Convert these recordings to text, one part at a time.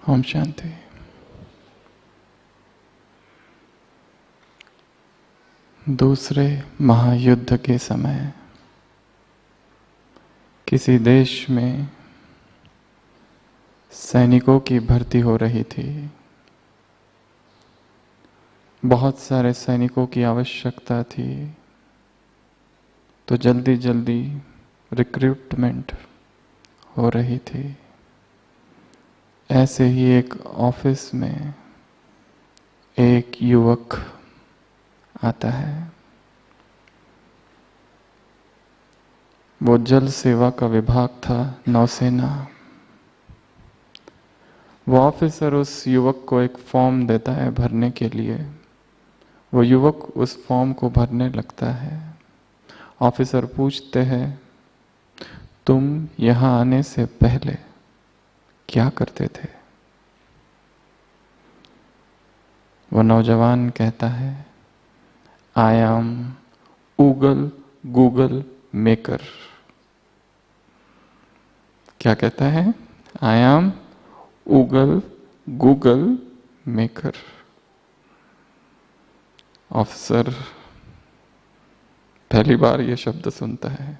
ओम शांति। दूसरे महायुद्ध के समय किसी देश में सैनिकों की भर्ती हो रही थी। बहुत सारे सैनिकों की आवश्यकता थी, तो जल्दी जल्दी रिक्रूटमेंट हो रही थी। ऐसे ही एक ऑफिस में एक युवक आता है। वो जल सेवा का विभाग था, नौसेना। वो ऑफिसर उस युवक को एक फॉर्म देता है भरने के लिए। वो युवक उस फॉर्म को भरने लगता है। ऑफिसर पूछते हैं, तुम यहां आने से पहले क्या करते थे? वो नौजवान कहता है, आई एम गूगल मेकर। क्या कहता है? I am Google maker. Officer पहली बार ये शब्द सुनता है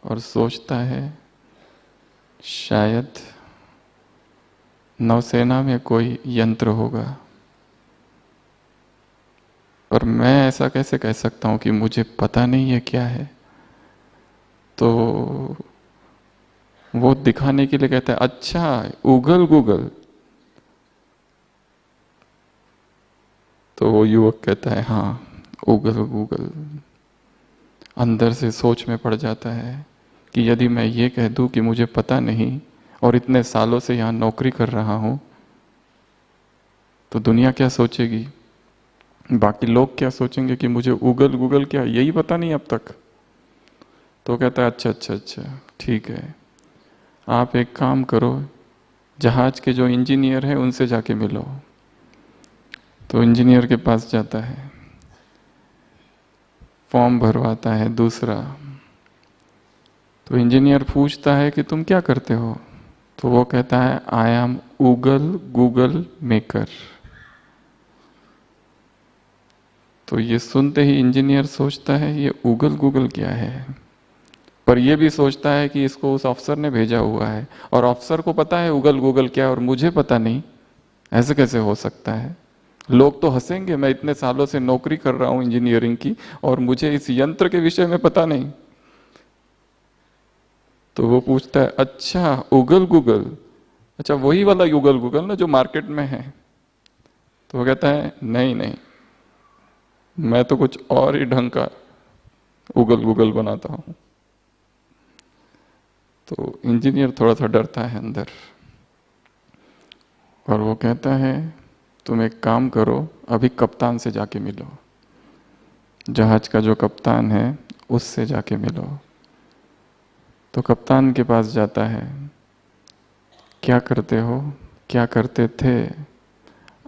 और सोचता है, शायद नौसेना में कोई यंत्र होगा, पर मैं ऐसा कैसे कह सकता हूं कि मुझे पता नहीं है क्या है। तो वो दिखाने के लिए कहता है, अच्छा गूगल। तो वो युवक कहता है, हाँ गूगल। अंदर से सोच में पड़ जाता है कि यदि मैं ये कह दूं कि मुझे पता नहीं और इतने सालों से यहां नौकरी कर रहा हूं, तो दुनिया क्या सोचेगी, बाकी लोग क्या सोचेंगे कि मुझे गूगल क्या यही पता नहीं अब तक। तो कहता है, अच्छा ठीक है, आप एक काम करो, जहाज के जो इंजीनियर हैं उनसे जाके मिलो। तो इंजीनियर के पास जाता है, फॉर्म भरवाता है दूसरा। तो इंजीनियर पूछता है कि तुम क्या करते हो? तो वो कहता है, आई एम गूगल मेकर। तो ये सुनते ही इंजीनियर सोचता है, ये गूगल क्या है। पर यह भी सोचता है कि इसको उस अफसर ने भेजा हुआ है और अफसर को पता है गूगल क्या है और मुझे पता नहीं, ऐसे कैसे हो सकता है। लोग तो हंसेंगे, मैं इतने सालों से नौकरी कर रहा हूं इंजीनियरिंग की और मुझे इस यंत्र के विषय में पता नहीं। तो वो पूछता है, अच्छा गूगल, अच्छा वही वाला गूगल ना जो मार्केट में है? तो वो कहता है, नहीं, मैं तो कुछ और ही ढंग का गूगल बनाता हूं। तो इंजीनियर थोड़ा सा डरता है अंदर और वो कहता है, तुम एक काम करो, अभी कप्तान से जाके मिलो, जहाज का जो कप्तान है उससे जाके मिलो। तो कप्तान के पास जाता है, क्या करते हो, क्या करते थे?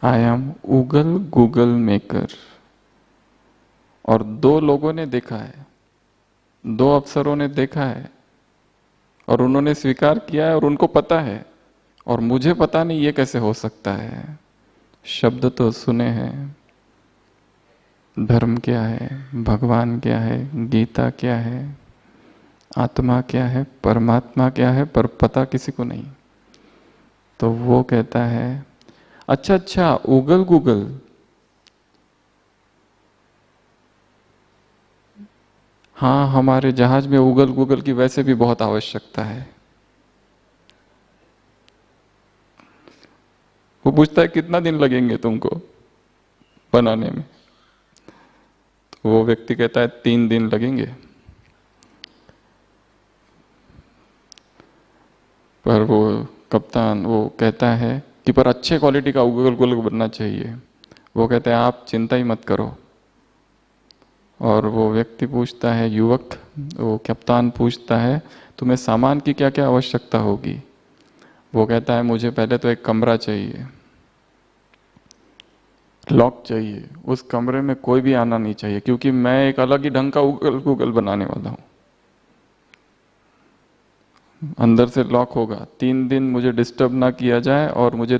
I am Google maker. और दो लोगों ने देखा है, दो अफसरों ने देखा है और उन्होंने स्वीकार किया है और उनको पता है, और मुझे पता नहीं ये कैसे हो सकता है। शब्द तो सुने हैं, धर्म क्या है, भगवान क्या है, गीता क्या है, आत्मा क्या है, परमात्मा क्या है, पर पता किसी को नहीं। तो वो कहता है, अच्छा गूगल, हाँ हमारे जहाज में गूगल की वैसे भी बहुत आवश्यकता है। वो पूछता है, कितना दिन लगेंगे तुमको बनाने में? तो वो व्यक्ति कहता है, 3 दिन लगेंगे। पर वो कप्तान वो कहता है कि पर अच्छे क्वालिटी का गूगल बनना चाहिए। वो कहते हैं, आप चिंता ही मत करो। और वो व्यक्ति पूछता है, युवक, वो कप्तान पूछता है, तुम्हें सामान की क्या क्या आवश्यकता होगी? वो कहता है, मुझे पहले तो एक कमरा चाहिए, लॉक चाहिए, उस कमरे में कोई भी आना नहीं चाहिए, क्योंकि मैं एक अलग ही ढंग का गूगल बनाने वाला हूं। अंदर से लॉक होगा। 3 दिन मुझे डिस्टर्ब ना किया जाए और मुझे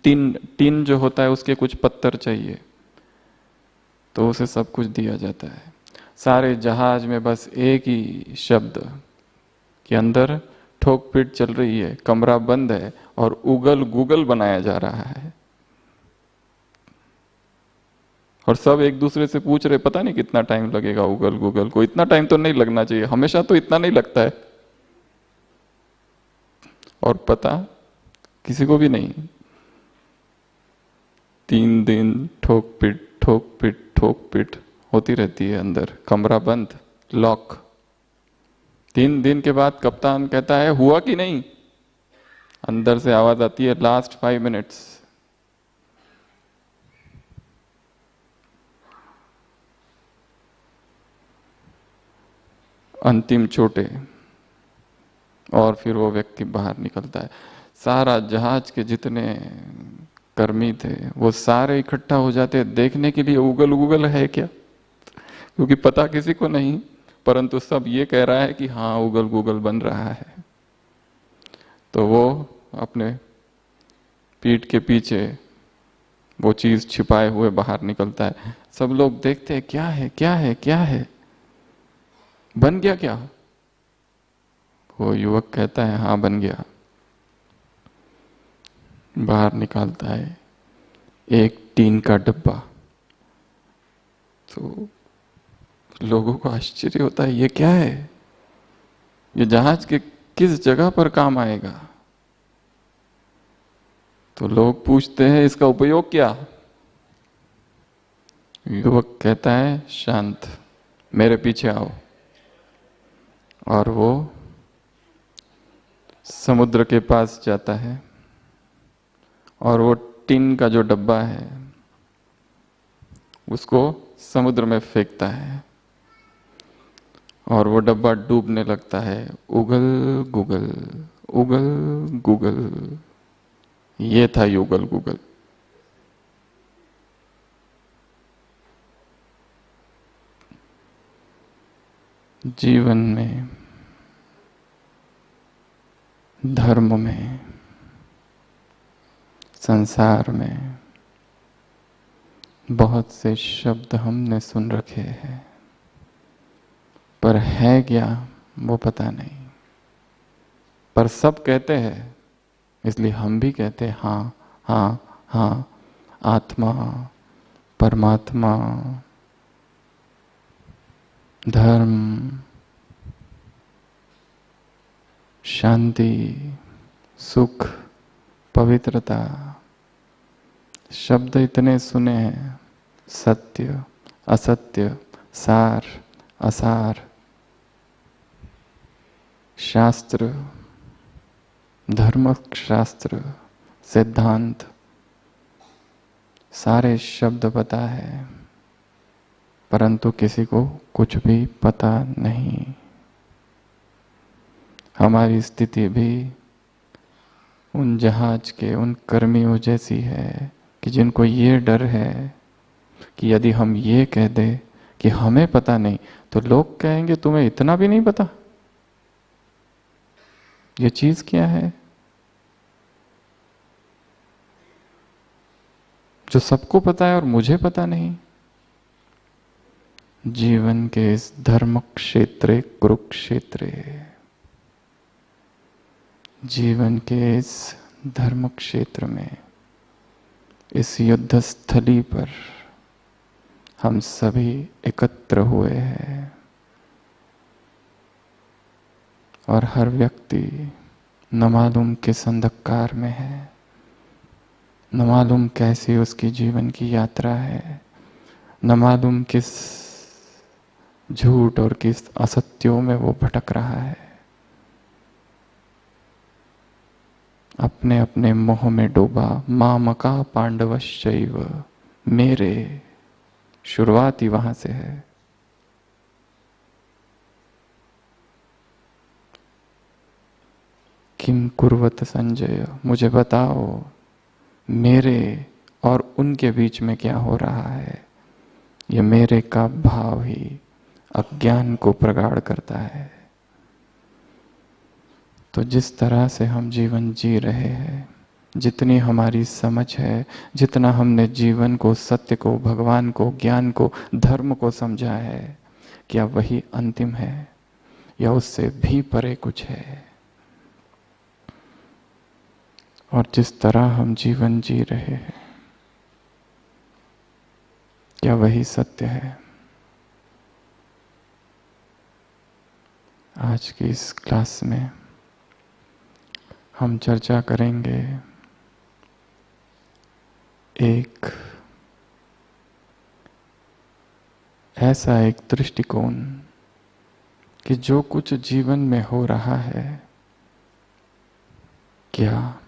टीन जो होता है उसके कुछ पत्थर चाहिए, तो उसे सब कुछ दिया जाता है। सारे जहाज में बस एक ही शब्द कि अंदर ठोक पीट चल रही है, कमरा बंद है और उगल गूगल बनाया जा रहा है। और सब एक दूसरे से पूछ रहे पता नहीं कितना टाइम लगेगा उगल गूगल को। इतना टाइम तो नहीं लगना चाहिए, हमेशा तो इतना नहीं लगता है। और पता किसी को भी नहीं। 3 दिन ठोक पिट ठोक पिट ठोक पिट होती रहती है, अंदर कमरा बंद, लॉक। 3 दिन के बाद कप्तान कहता है हुआ कि नहीं। अंदर से आवाज आती है लास्ट 5 मिनट्स। अंतिम चोटे। और फिर वो व्यक्ति बाहर निकलता है। सारा जहाज के जितने कर्मी थे वो सारे इकट्ठा हो जाते हैं देखने के लिए उगल उगल है क्या, क्योंकि पता किसी को नहीं, परंतु सब ये कह रहा है कि हाँ उगल गूगल बन रहा है। तो वो अपने पीठ के पीछे वो चीज छिपाए हुए बाहर निकलता है। सब लोग देखते हैं क्या है क्या है क्या है, बन गया क्या। वो युवक कहता है हाँ बन गया। बाहर निकालता है एक टीन का डब्बा। तो लोगों को आश्चर्य होता है ये क्या है, ये जहाज के किस जगह पर काम आएगा। तो लोग पूछते हैं इसका उपयोग क्या। युवक कहता है शांत, मेरे पीछे आओ। और वो समुद्र के पास जाता है और वो टिन का जो डब्बा है उसको समुद्र में फेंकता है और वो डब्बा डूबने लगता है। उगल गूगल उगल गूगल, ये था युगल गूगल। जीवन में, धर्म में, संसार में बहुत से शब्द हमने सुन रखे हैं, पर है क्या वो पता नहीं। पर सब कहते हैं, इसलिए हम भी कहते हैं हाँ हाँ हाँ। आत्मा, परमात्मा, धर्म, शांति, सुख, पवित्रता, शब्द इतने सुने हैं। सत्य, असत्य, सार, असार, शास्त्र, धर्म शास्त्र, सिद्धांत, सारे शब्द पता है, परंतु किसी को कुछ भी पता नहीं। हमारी स्थिति भी उन जहाज के उन कर्मियों जैसी है कि जिनको ये डर है कि यदि हम ये कह दें कि हमें पता नहीं तो लोग कहेंगे तुम्हें इतना भी नहीं पता, ये चीज क्या है जो सबको पता है और मुझे पता नहीं। जीवन के इस धर्म क्षेत्र कुरुक्षेत्र, जीवन के इस धर्म क्षेत्र में, इस युद्ध स्थली पर हम सभी एकत्र हुए हैं और हर व्यक्ति न मालूम किस अंधकार में है, न मालूम कैसी उसकी जीवन की यात्रा है, न मालूम किस झूठ और किस असत्यों में वो भटक रहा है। अपने अपने मोह में डूबा, मामका पांडवश्चैव, मेरे, शुरुआत ही वहां से है। किम कुर्वत संजय, मुझे बताओ मेरे और उनके बीच में क्या हो रहा है। ये मेरे का भाव ही अज्ञान को प्रगाढ़ करता है। तो जिस तरह से हम जीवन जी रहे हैं, जितनी हमारी समझ है, जितना हमने जीवन को, सत्य को, भगवान को, ज्ञान को, धर्म को समझा है, क्या वही अंतिम है या उससे भी परे कुछ है? और जिस तरह हम जीवन जी रहे हैं, क्या वही सत्य है? आज की इस क्लास में हम चर्चा करेंगे एक ऐसा एक दृष्टिकोण कि जो कुछ जीवन में हो रहा है, क्या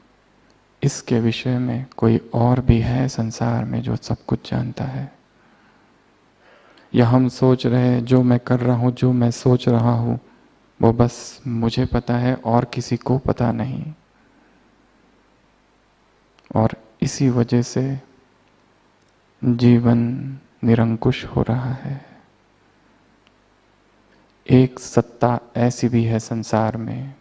इसके विषय में कोई और भी है संसार में जो सब कुछ जानता है? या हम सोच रहे हैं जो मैं कर रहा हूं, जो मैं सोच रहा हूं, वो बस मुझे पता है और किसी को पता नहीं, और इसी वजह से जीवन निरंकुश हो रहा है। एक सत्ता ऐसी भी है संसार में,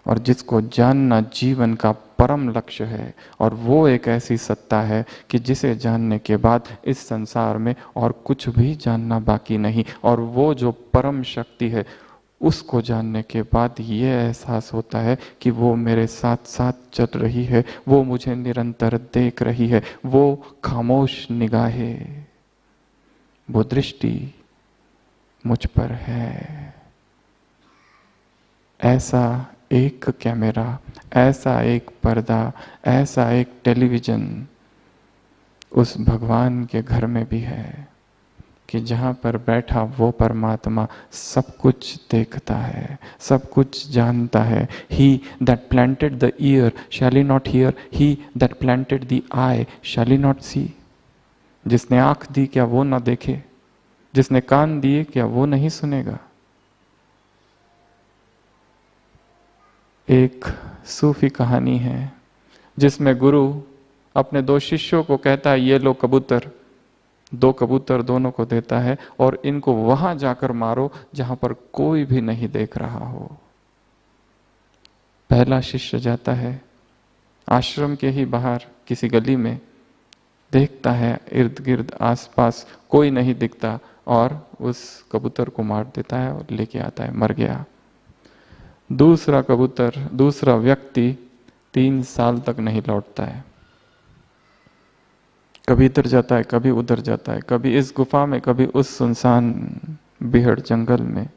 और जिसको जानना जीवन का परम लक्ष्य है, और वो एक ऐसी सत्ता है कि जिसे जानने के बाद इस संसार में और कुछ भी जानना बाकी नहीं। और वो जो परम शक्ति है, उसको जानने के बाद ये एहसास होता है कि वो मेरे साथ साथ चल रही है, वो मुझे निरंतर देख रही है, वो खामोश निगाहें, वो दृष्टि मुझ पर है। ऐसा एक कैमरा, ऐसा एक पर्दा, ऐसा एक टेलीविजन उस भगवान के घर में भी है कि जहाँ पर बैठा वो परमात्मा सब कुछ देखता है, सब कुछ जानता है। He that planted the ear shall he not hear, he that planted the eye shall he not see। जिसने आंख दी क्या वो ना देखे, जिसने कान दिए क्या वो नहीं सुनेगा। एक सूफी कहानी है जिसमें गुरु अपने दो शिष्यों को कहता है, ये लो कबूतर, दो कबूतर दोनों को देता है और इनको वहां जाकर मारो जहां पर कोई भी नहीं देख रहा हो। पहला शिष्य जाता है, आश्रम के ही बाहर किसी गली में देखता है, इर्द गिर्द आसपास कोई नहीं दिखता, और उस कबूतर को मार देता है और लेके आता है, मर गया। दूसरा कबूतर, दूसरा व्यक्ति 3 साल तक नहीं लौटता है, कभी इधर जाता है, कभी उधर जाता है, कभी इस गुफा में, कभी उस सुनसान बिहड़ जंगल में,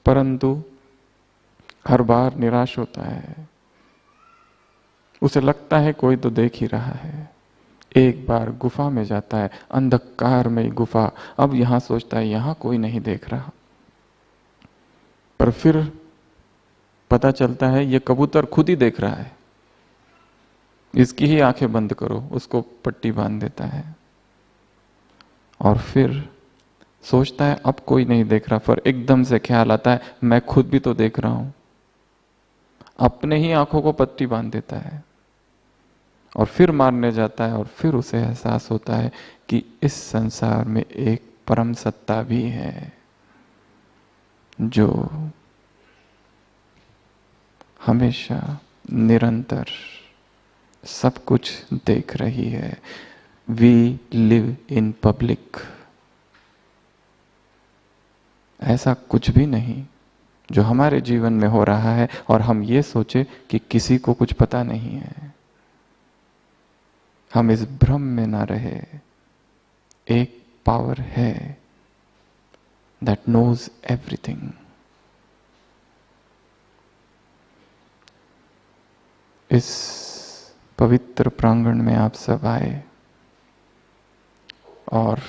परंतु हर बार निराश होता है। उसे लगता है कोई तो देख ही रहा है। एक बार गुफा में जाता है, अंधकार में गुफा, अब यहां सोचता है यहां कोई नहीं देख रहा, पर फिर पता चलता है ये कबूतर खुद ही देख रहा है, इसकी ही आंखें बंद करो, उसको पट्टी बांध देता है। और फिर सोचता है अब कोई नहीं देख रहा, पर एकदम से ख्याल आता है मैं खुद भी तो देख रहा हूं, अपने ही आंखों को पट्टी बांध देता है और फिर मारने जाता है। और फिर उसे एहसास होता है कि इस संसार में एक परम सत्ता भी है जो हमेशा निरंतर सब कुछ देख रही है। We live in public. ऐसा कुछ भी नहीं जो हमारे जीवन में हो रहा है और हम ये सोचे कि किसी को कुछ पता नहीं है। हम इस भ्रम में ना रहे। एक पावर है दैट नोज एवरीथिंग। इस पवित्र प्रांगण में आप सब आए और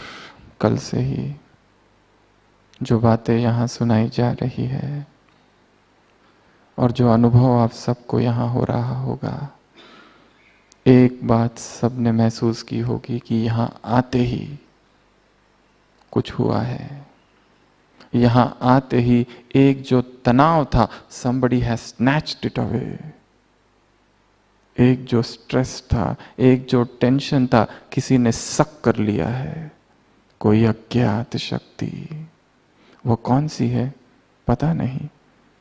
कल से ही जो बातें यहाँ सुनाई जा रही है और जो अनुभव आप सबको यहाँ हो रहा होगा, एक बात सबने महसूस की होगी कि यहाँ आते ही कुछ हुआ है। यहाँ आते ही एक जो तनाव था, somebody has snatched it away। एक जो स्ट्रेस था, एक जो टेंशन था, किसी ने सक कर लिया है। कोई अज्ञात शक्ति, वो कौन सी है पता नहीं,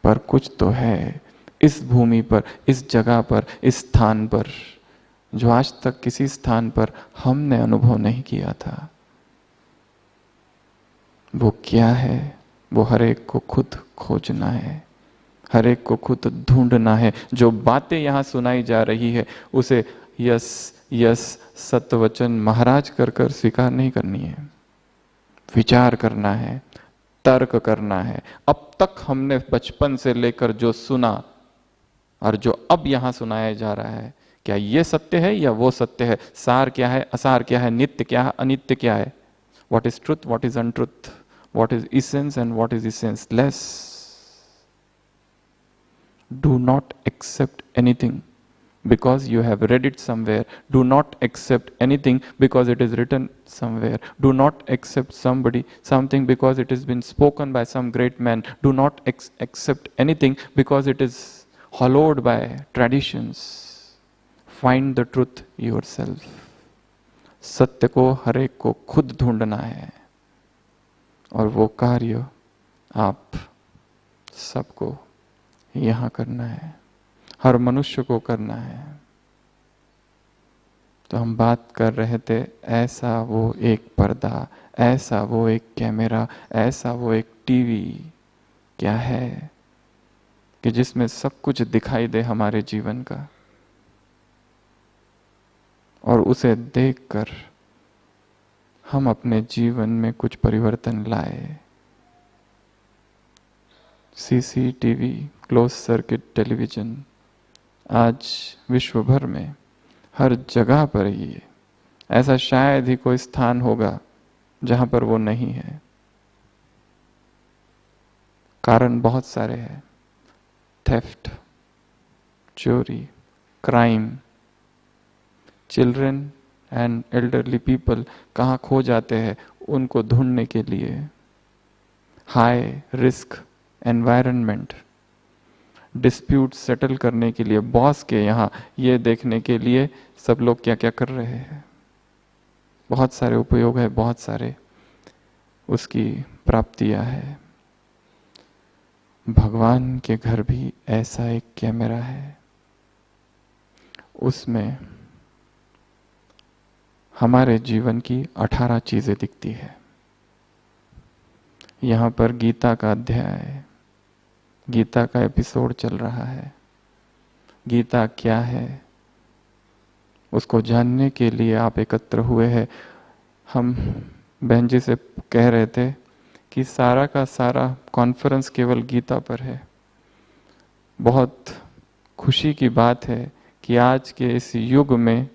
पर कुछ तो है इस भूमि पर, इस जगह पर, इस स्थान पर, जो आज तक किसी स्थान पर हमने अनुभव नहीं किया था। वो क्या है? वो हर एक को खुद खोजना है, हर एक को खुद ढूंढना है। जो बातें यहाँ सुनाई जा रही है उसे यस यस सत्यवचन महाराज कर कर स्वीकार नहीं करनी है, विचार करना है, तर्क करना है। अब तक हमने बचपन से लेकर जो सुना और जो अब यहाँ सुनाया जा रहा है, क्या ये सत्य है या वो सत्य है? सार क्या है, असार क्या है, नित्य क्या है, अनित्य क्या है? What is truth, what is untruth, what is essence and what is essenceless? Do not accept anything because you have read it somewhere. Do not accept anything because it is written somewhere. Do not accept something because it has been spoken by some great man. Do not accept anything because it is hollowed by traditions. Find the truth yourself. सत्य को हर एक को खुद ढूंढना है, और वो कार्य आप सबको यहाँ करना है, हर मनुष्य को करना है। तो हम बात कर रहे थे, ऐसा वो एक पर्दा, ऐसा वो एक कैमरा, ऐसा वो एक टीवी क्या है कि जिसमें सब कुछ दिखाई दे हमारे जीवन का, और उसे देखकर हम अपने जीवन में कुछ परिवर्तन लाए। सीसीटीवी, क्लोज सर्किट टेलीविजन आज विश्व भर में हर जगह पर ही है। ऐसा शायद ही कोई स्थान होगा जहां पर वो नहीं है। कारण बहुत सारे हैं, थेफ्ट, चोरी, crime. Children and elderly people कहाँ खो जाते हैं उनको ढूंढने के लिए। High risk environment, dispute settle करने के लिए, बॉस के यहाँ ये देखने के लिए सब लोग क्या क्या कर रहे हैं। बहुत सारे उपयोग है, बहुत सारे उसकी प्राप्तियां है। भगवान के घर भी ऐसा एक कैमरा है, उसमें हमारे जीवन की 18 चीजें दिखती है। यहाँ पर गीता का अध्याय, गीता का एपिसोड चल रहा है। गीता क्या है उसको जानने के लिए आप एकत्र हुए हैं। हम बहन जी से कह रहे थे कि सारा का सारा कॉन्फ्रेंस केवल गीता पर है। बहुत खुशी की बात है कि आज के इस युग में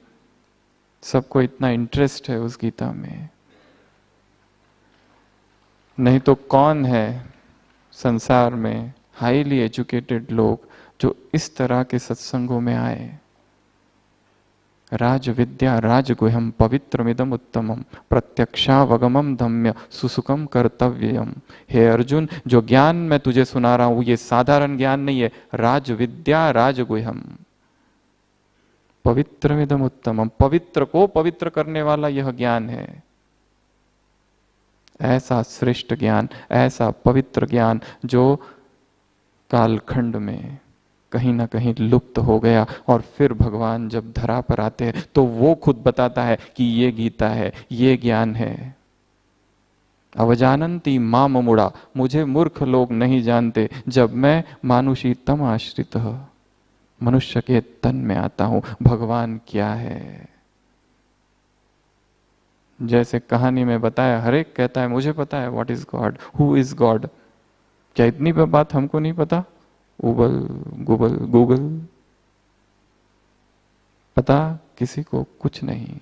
सबको इतना इंटरेस्ट है उस गीता में। नहीं तो कौन है संसार में हाईली एजुकेटेड लोग जो इस तरह के सत्संगों में आए। राज विद्या राजगुह्यम पवित्रमिदम उत्तमम प्रत्यक्षावगमम धम्य सुसुखम कर्तव्यम। हे अर्जुन, जो ज्ञान मैं तुझे सुना रहा हूं ये साधारण ज्ञान नहीं है। राज विद्या राजगुह्यम, पवित्रमिदम उत्तमम, पवित्र को पवित्र करने वाला यह ज्ञान है। ऐसा श्रेष्ठ ज्ञान, ऐसा पवित्र ज्ञान जो कालखंड में कहीं ना कहीं लुप्त हो गया। और फिर भगवान जब धरा पर आते हैं तो वो खुद बताता है कि ये गीता है, ये ज्ञान है। अवजानन्ति माम मुड़ा, मुझे मूर्ख लोग नहीं जानते जब मैं मानुषी तम आश्रित मनुष्य के तन में आता हूं। भगवान क्या है, जैसे कहानी में बताया, हर एक कहता है मुझे पता है what is God, who is God. क्या इतनी बात हमको नहीं पता? गूगल पता किसी को कुछ नहीं।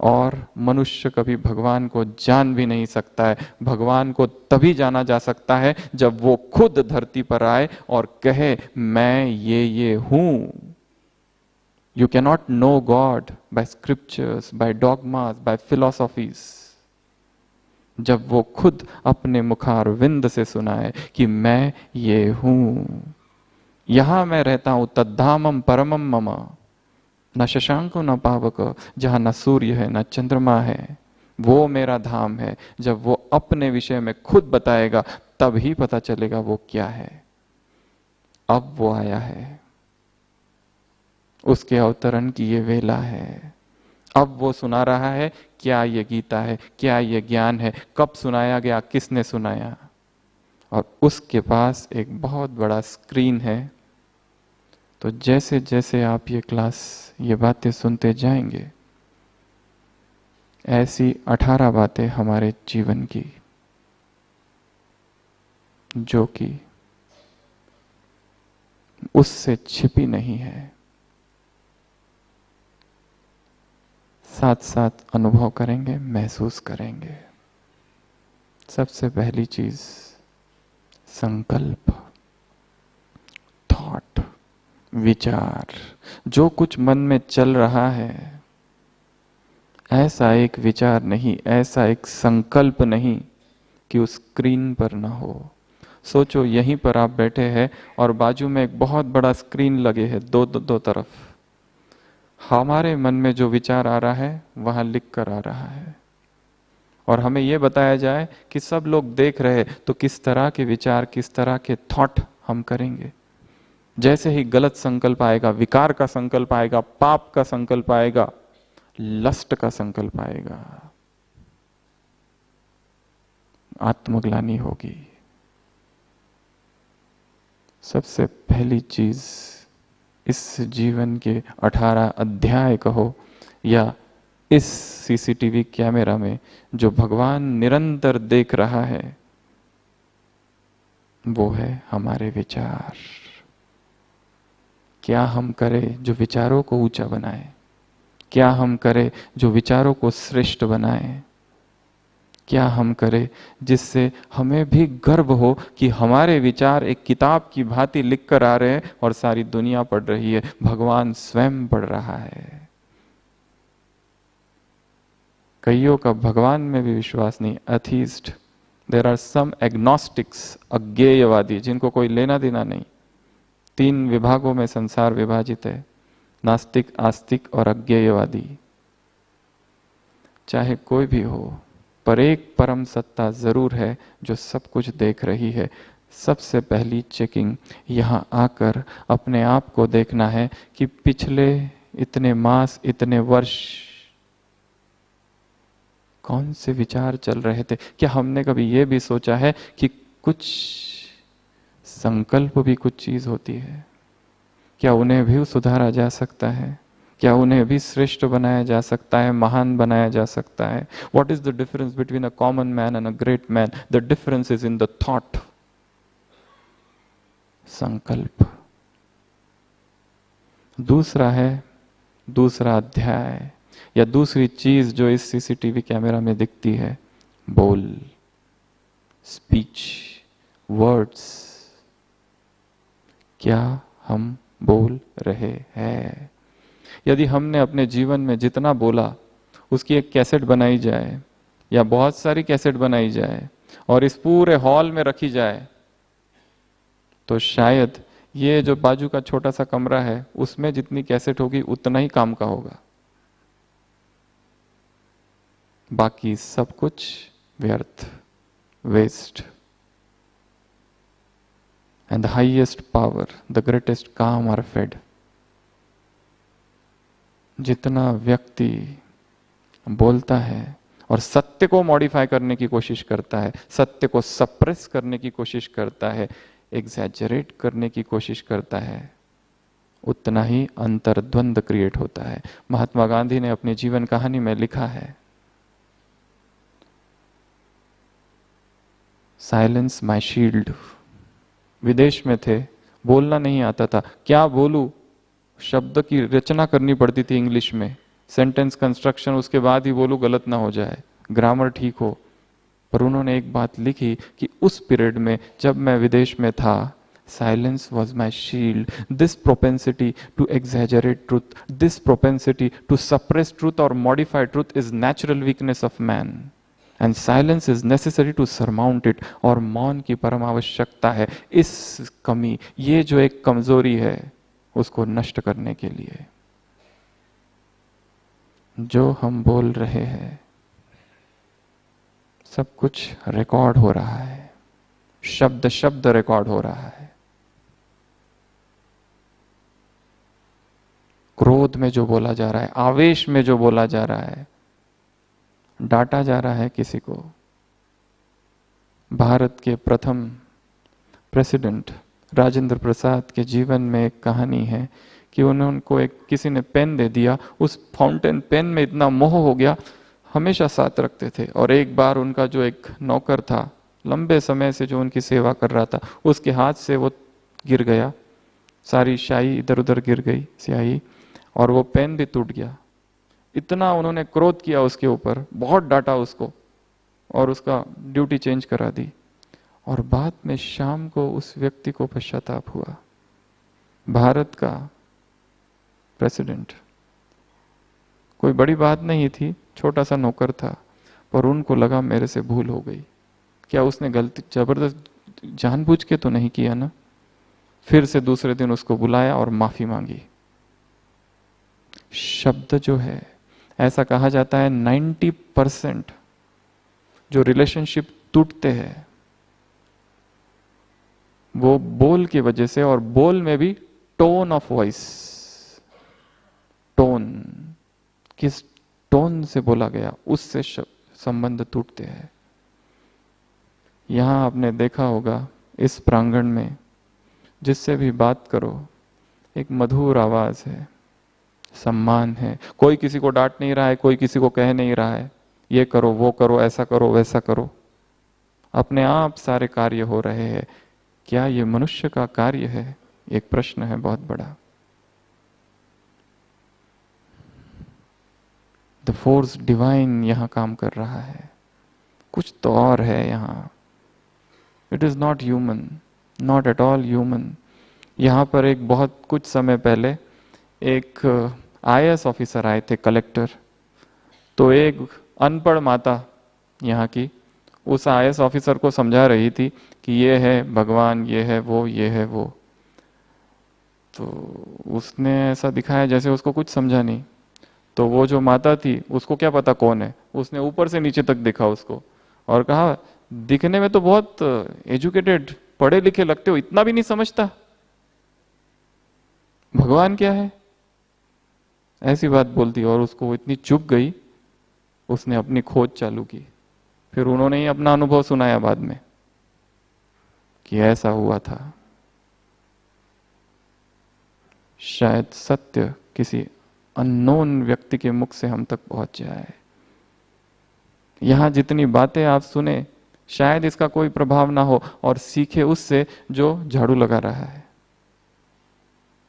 और मनुष्य कभी भगवान को जान भी नहीं सकता है। भगवान को तभी जाना जा सकता है जब वो खुद धरती पर आए और कहे मैं ये हूं। You cannot know God by scriptures, by dogmas, by philosophies. जब वो खुद अपने मुखारविंद से सुनाए कि मैं ये हूं, यहां मैं रहता हूं, तद्धामम परमम मम, न शशांको न पावक, जहां न सूर्य है न चंद्रमा है, वो मेरा धाम है। जब वो अपने विषय में खुद बताएगा तब ही पता चलेगा वो क्या है। अब वो आया है, उसके अवतरण की ये वेला है। अब वो सुना रहा है, क्या ये गीता है, क्या ये ज्ञान है, कब सुनाया गया, किसने सुनाया। और उसके पास एक बहुत बड़ा स्क्रीन है। तो जैसे जैसे आप ये क्लास, ये बातें सुनते जाएंगे, ऐसी 18 बातें हमारे जीवन की, जो कि उससे छिपी नहीं है, साथ साथ अनुभव करेंगे, महसूस करेंगे। सबसे पहली चीज संकल्प, थॉट, विचार। जो कुछ मन में चल रहा है, ऐसा एक विचार नहीं, ऐसा एक संकल्प नहीं कि उस स्क्रीन पर ना हो। सोचो यहीं पर आप बैठे हैं और बाजू में एक बहुत बड़ा स्क्रीन लगे है, दो तरफ। हमारे मन में जो विचार आ रहा है वहां लिख कर आ रहा है, और हमें यह बताया जाए कि सब लोग देख रहे तो किस तरह के विचार, किस तरह के थॉट हम करेंगे। जैसे ही गलत संकल्प आएगा, विकार का संकल्प आएगा, पाप का संकल्प आएगा, लस्ट का संकल्प आएगा, आत्मग्लानि होगी। सबसे पहली चीज इस जीवन के 18 अध्याय कहो, या इस सीसीटीवी कैमरा में जो भगवान निरंतर देख रहा है, वो है हमारे विचार। क्या हम करें जो विचारों को ऊंचा बनाए? क्या हम करें जो विचारों को श्रेष्ठ बनाए? क्या हम करें जिससे हमें भी गर्व हो कि हमारे विचार एक किताब की भांति लिख कर आ रहे हैं और सारी दुनिया पढ़ रही है, भगवान स्वयं पढ़ रहा है। कईयों का भगवान में भी विश्वास नहीं, atheist. There are some agnostics, अज्ञेयवादी, जिनको कोई लेना देना नहीं। 3 विभागों में संसार विभाजित है, नास्तिक, आस्तिक और अज्ञेयवादी। चाहे कोई भी हो, पर एक परम सत्ता जरूर है जो सब कुछ देख रही है। सबसे पहली चेकिंग यहां आकर अपने आप को देखना है कि पिछले इतने मास, इतने वर्ष कौन से विचार चल रहे थे। क्या हमने कभी यह भी सोचा है कि कुछ संकल्प भी कुछ चीज होती है? क्या उन्हें भी सुधारा जा सकता है? क्या उन्हें भी श्रेष्ठ बनाया जा सकता है, महान बनाया जा सकता है? What is the difference between a common man and a great man? The difference is in the thought. संकल्प। दूसरा है, दूसरा अध्याय या दूसरी चीज जो इस सीसीटीवी कैमरा में दिखती है, बोल, स्पीच, वर्ड्स। क्या हम बोल रहे हैं? यदि हमने अपने जीवन में जितना बोला उसकी एक कैसेट बनाई जाए, या बहुत सारी कैसेट बनाई जाए और इस पूरे हॉल में रखी जाए, तो शायद ये जो बाजू का छोटा सा कमरा है उसमें जितनी कैसेट होगी उतना ही काम का होगा, बाकी सब कुछ व्यर्थ, waste. And the highest power, the greatest काम आर फेड। जितना व्यक्ति बोलता है और सत्य को मॉडिफाई करने की कोशिश करता है, सत्य को सप्रेस करने की कोशिश करता है, एग्जैजरेट करने की कोशिश करता है, उतना ही अंतर्द्वंद क्रिएट होता है। महात्मा गांधी ने अपनी जीवन कहानी में लिखा है, साइलेंस माई शील्ड। विदेश में थे, बोलना नहीं आता था, क्या बोलूं, शब्द की रचना करनी पड़ती थी इंग्लिश में, सेंटेंस कंस्ट्रक्शन उसके बाद ही बोलूं, गलत ना हो जाए, ग्रामर ठीक हो। पर उन्होंने एक बात लिखी कि उस पीरियड में जब मैं विदेश में था, silence was my shield. This propensity to exaggerate truth, this propensity to suppress truth और modify truth is natural weakness of man, and silence is necessary to surmount it. और मौन की परम आवश्यकता है इस कमी, ये जो एक कमजोरी है, उसको नष्ट करने के लिए। जो हम बोल रहे हैं सब कुछ रिकॉर्ड हो रहा है, शब्द शब्द रिकॉर्ड हो रहा है। क्रोध में जो बोला जा रहा है, आवेश में जो बोला जा रहा है, डांटा जा रहा है किसी को। भारत के प्रथम प्रेसिडेंट राजेंद्र प्रसाद के जीवन में एक कहानी है कि उनको किसी ने पेन दे दिया, उस फाउंटेन पेन में इतना मोह हो गया, हमेशा साथ रखते थे। और एक बार उनका जो एक नौकर था, लंबे समय से जो उनकी सेवा कर रहा था, उसके हाथ से वो गिर गया, सारी स्याही इधर उधर गिर गई, स्याही, और वो पेन भी टूट गया। इतना उन्होंने क्रोध किया उसके ऊपर, बहुत डांटा उसको और उसका ड्यूटी चेंज करा दी। और बाद में शाम को उस व्यक्ति को पश्चाताप हुआ। भारत का प्रेसिडेंट, कोई बड़ी बात नहीं थी, छोटा सा नौकर था, पर उनको लगा मेरे से भूल हो गई। क्या उसने गलती जबरदस्त जानबूझ के तो नहीं किया ना? फिर से दूसरे दिन उसको बुलाया और माफी मांगी। शब्द जो है, ऐसा कहा जाता है 90% जो रिलेशनशिप टूटते हैं वो बोल की वजह से, और बोल में भी टोन ऑफ वॉइस, टोन, किस टोन से बोला गया उससे संबंध टूटते हैं। यहां आपने देखा होगा इस प्रांगण में जिससे भी बात करो एक मधुर आवाज है, सम्मान है, कोई किसी को डांट नहीं रहा है, कोई किसी को कह नहीं रहा है ये करो वो करो ऐसा करो वैसा करो, अपने आप सारे कार्य हो रहे हैं। क्या ये मनुष्य का कार्य है? एक प्रश्न है बहुत बड़ा। द फोर्स डिवाइन यहां काम कर रहा है, कुछ तो और है यहां। It is not human, not at all human. यहां पर एक बहुत कुछ समय पहले एक IAS ऑफिसर आए थे, कलेक्टर। तो एक अनपढ़ माता यहाँ की उस IAS ऑफिसर को समझा रही थी कि ये है भगवान, ये है वो, ये है वो। तो उसने ऐसा दिखाया जैसे उसको कुछ समझा नहीं। तो वो जो माता थी उसको क्या पता कौन है, उसने ऊपर से नीचे तक देखा उसको और कहा दिखने में तो बहुत एजुकेटेड, पढ़े लिखे लगते हो, इतना भी नहीं समझता भगवान क्या है? ऐसी बात बोलती। और उसको वो इतनी चुप गई, उसने अपनी खोज चालू की। फिर उन्होंने ही अपना अनुभव सुनाया बाद में कि ऐसा हुआ था। शायद सत्य किसी अननोन व्यक्ति के मुख से हम तक पहुंच जाए। यहां जितनी बातें आप सुने शायद इसका कोई प्रभाव ना हो, और सीखे उससे जो झाड़ू लगा रहा है,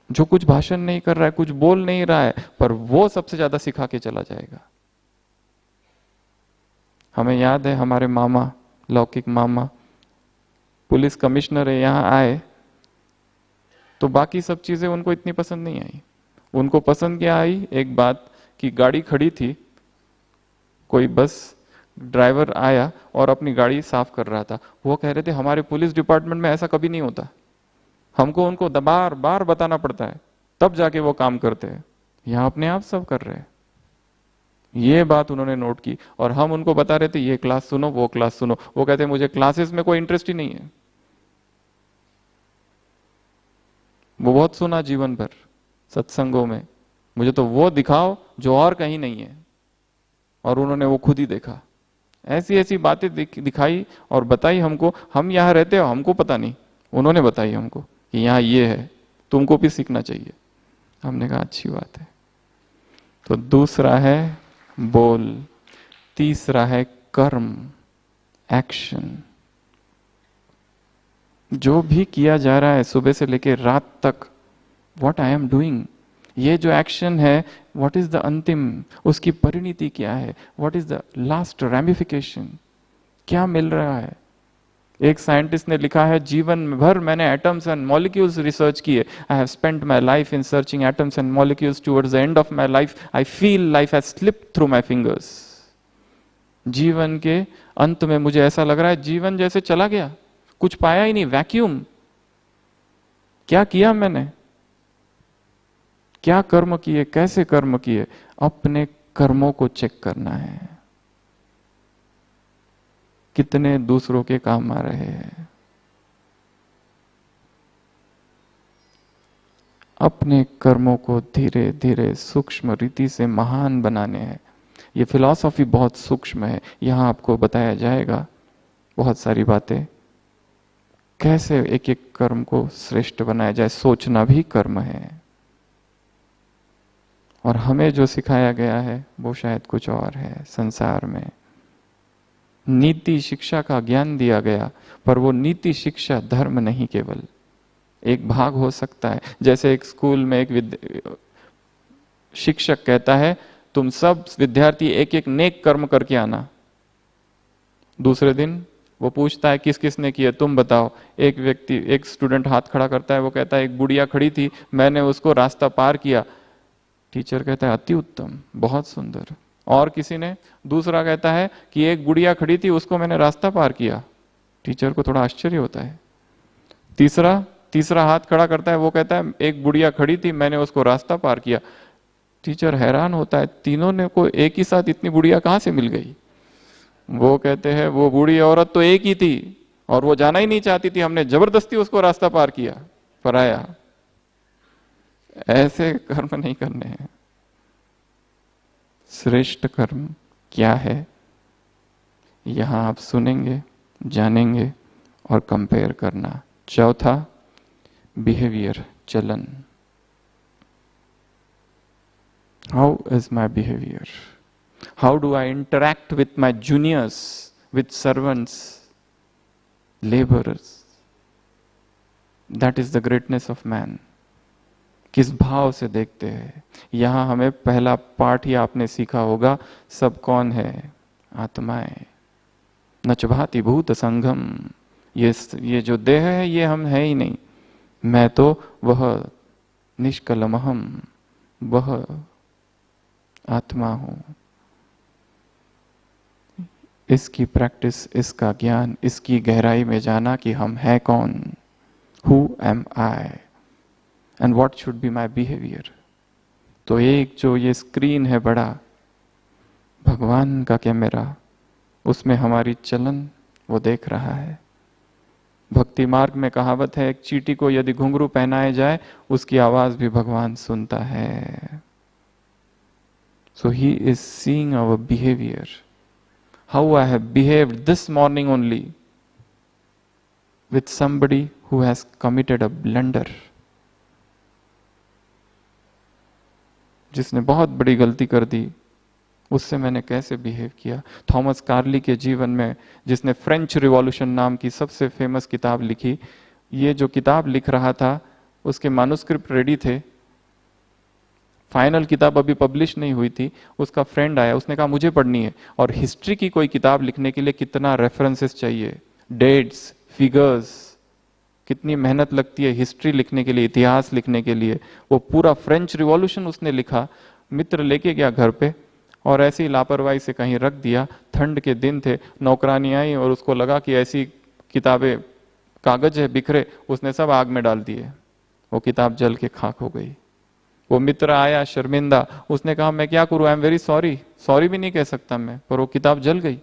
जो कुछ भाषण नहीं कर रहा है, कुछ बोल नहीं रहा है, पर वो सबसे ज्यादा सिखा के चला जाएगा। हमें याद है हमारे मामा, लौकिक मामा पुलिस कमिश्नर है, यहां आए तो बाकी सब चीजें उनको इतनी पसंद नहीं आई। उनको पसंद क्या आई? एक बात कि गाड़ी खड़ी थी, कोई बस ड्राइवर आया और अपनी गाड़ी साफ कर रहा था। वो कह रहे थे हमारे पुलिस डिपार्टमेंट में ऐसा कभी नहीं होता, हमको उनको बार बार बताना पड़ता है तब जाके वो काम करते हैं। यहां अपने आप सब कर रहे हैं। ये बात उन्होंने नोट की और हम उनको बता रहे थे ये क्लास सुनो वो क्लास सुनो। वो कहते मुझे क्लासेस में कोई इंटरेस्ट ही नहीं है। वो बहुत सुना जीवन भर सत्संगों में, मुझे तो वो दिखाओ जो और कहीं नहीं है। और उन्होंने वो खुद ही देखा, ऐसी ऐसी बातें दिखाई और बताई हमको। हम यहाँ रहते हो हमको पता नहीं, उन्होंने बताई हमको कि यहाँ ये है, तुमको भी सीखना चाहिए। हमने कहा अच्छी बात है। तो दूसरा है बोल, तीसरा है कर्म, एक्शन। जो भी किया जा रहा है सुबह से लेकर रात तक, व्हाट आई एम डूइंग, ये जो एक्शन है व्हाट इज द अंतिम, उसकी परिणति क्या है, what is the last ramification, क्या मिल रहा है। एक साइंटिस्ट ने लिखा है जीवन भर मैंने एटम्स एंड मॉलिक्यूल्स रिसर्च किए। I have spent my life in searching atoms and molecules, towards the end of my life I feel life has slipped through my fingers. जीवन के अंत में मुझे ऐसा लग रहा है जीवन जैसे चला गया, कुछ पाया ही नहीं, वैक्यूम। क्या किया मैंने, क्या कर्म किए, कैसे कर्म किए, अपने कर्मों को चेक करना है, कितने दूसरों के काम आ रहे हैं। अपने कर्मों को धीरे धीरे सूक्ष्म रीति से महान बनाने हैं। ये फिलॉसफी बहुत सूक्ष्म है, यहाँ आपको बताया जाएगा बहुत सारी बातें, कैसे एक एक कर्म को श्रेष्ठ बनाया जाए। सोचना भी कर्म है, और हमें जो सिखाया गया है वो शायद कुछ और है। संसार में नीति शिक्षा का ज्ञान दिया गया, पर वो नीति शिक्षा धर्म नहीं, केवल एक भाग हो सकता है। जैसे एक स्कूल में एक शिक्षक कहता है तुम सब विद्यार्थी एक एक नेक कर्म करके आना। दूसरे दिन वो पूछता है किस किस ने किया, तुम बताओ। एक स्टूडेंट हाथ खड़ा करता है, वो कहता है एक बुढ़िया खड़ी थी, मैंने उसको रास्ता पार किया। टीचर कहता है अति उत्तम, बहुत सुंदर। और किसी ने, दूसरा कहता है कि एक बुढ़िया खड़ी थी, उसको मैंने रास्ता पार किया। टीचर को थोड़ा आश्चर्य होता है। तीसरा हाथ खड़ा करता है, वो कहता है एक बुढ़िया खड़ी थी, मैंने उसको रास्ता पार किया। टीचर हैरान होता है, तीनों ने को एक ही साथ इतनी बुढ़िया कहां से मिल गई? वो कहते हैं वो बूढ़ी औरत तो एक ही थी और वो जाना ही नहीं चाहती थी, हमने जबरदस्ती उसको रास्ता पार किया, पराया। ऐसे कर्म नहीं करने हैं। श्रेष्ठ कर्म क्या है, यहां आप सुनेंगे, जानेंगे और कंपेयर करना। चौथा, बिहेवियर, चलन। How is my behaviour? How do I interact with my juniors, with servants, laborers? That is the greatness of man. किस भाव से देखते हैं? यहां हमें पहला पाठ ही आपने सीखा होगा, सब कौन है? आत्माएं। नचभाति भूत संगम। ये जो देह है ये हम है ही नहीं, मैं तो वह निष्कलमहम, वह आत्मा हूं। इसकी प्रैक्टिस, इसका ज्ञान, इसकी गहराई में जाना कि हम हैं कौन, who am I and what should be my behaviour. तो एक जो ये स्क्रीन है बड़ा, भगवान का कैमरा, उसमें हमारी चलन वो देख रहा है। भक्ति मार्ग में कहावत है, एक चींटी को यदि घुंघरू पहनाया जाए उसकी आवाज भी भगवान सुनता है। So he is seeing our behaviour, how I have behaved this morning only with somebody who has committed a blunder, जिसने बहुत बड़ी गलती कर दी, उससे मैंने कैसे बिहेव किया। थॉमस कार्ली के जीवन में, जिसने फ्रेंच रिवॉल्यूशन नाम की सबसे फेमस किताब लिखी, ये जो किताब लिख रहा था उसके मैन्युस्क्रिप्ट रेडी थे, फाइनल किताब अभी पब्लिश नहीं हुई थी। उसका फ्रेंड आया, उसने कहा मुझे पढ़नी है। और हिस्ट्री की कोई किताब लिखने के लिए कितना रेफरेंसेस चाहिए, डेट्स, फिगर्स, कितनी मेहनत लगती है हिस्ट्री लिखने के लिए, इतिहास लिखने के लिए। वो पूरा फ्रेंच रिवॉल्यूशन उसने लिखा। मित्र लेके गया घर पे और ऐसी लापरवाही से कहीं रख दिया। ठंड के दिन थे, नौकरानी आई और उसको लगा कि ऐसी किताबें, कागज है बिखरे, उसने सब आग में डाल दिए। वो किताब जल के खाक हो गई। वो मित्र आया शर्मिंदा, उसने कहा मैं क्या करूं, I am very sorry. Sorry भी नहीं कह सकता मैं, पर वो किताब जल गई।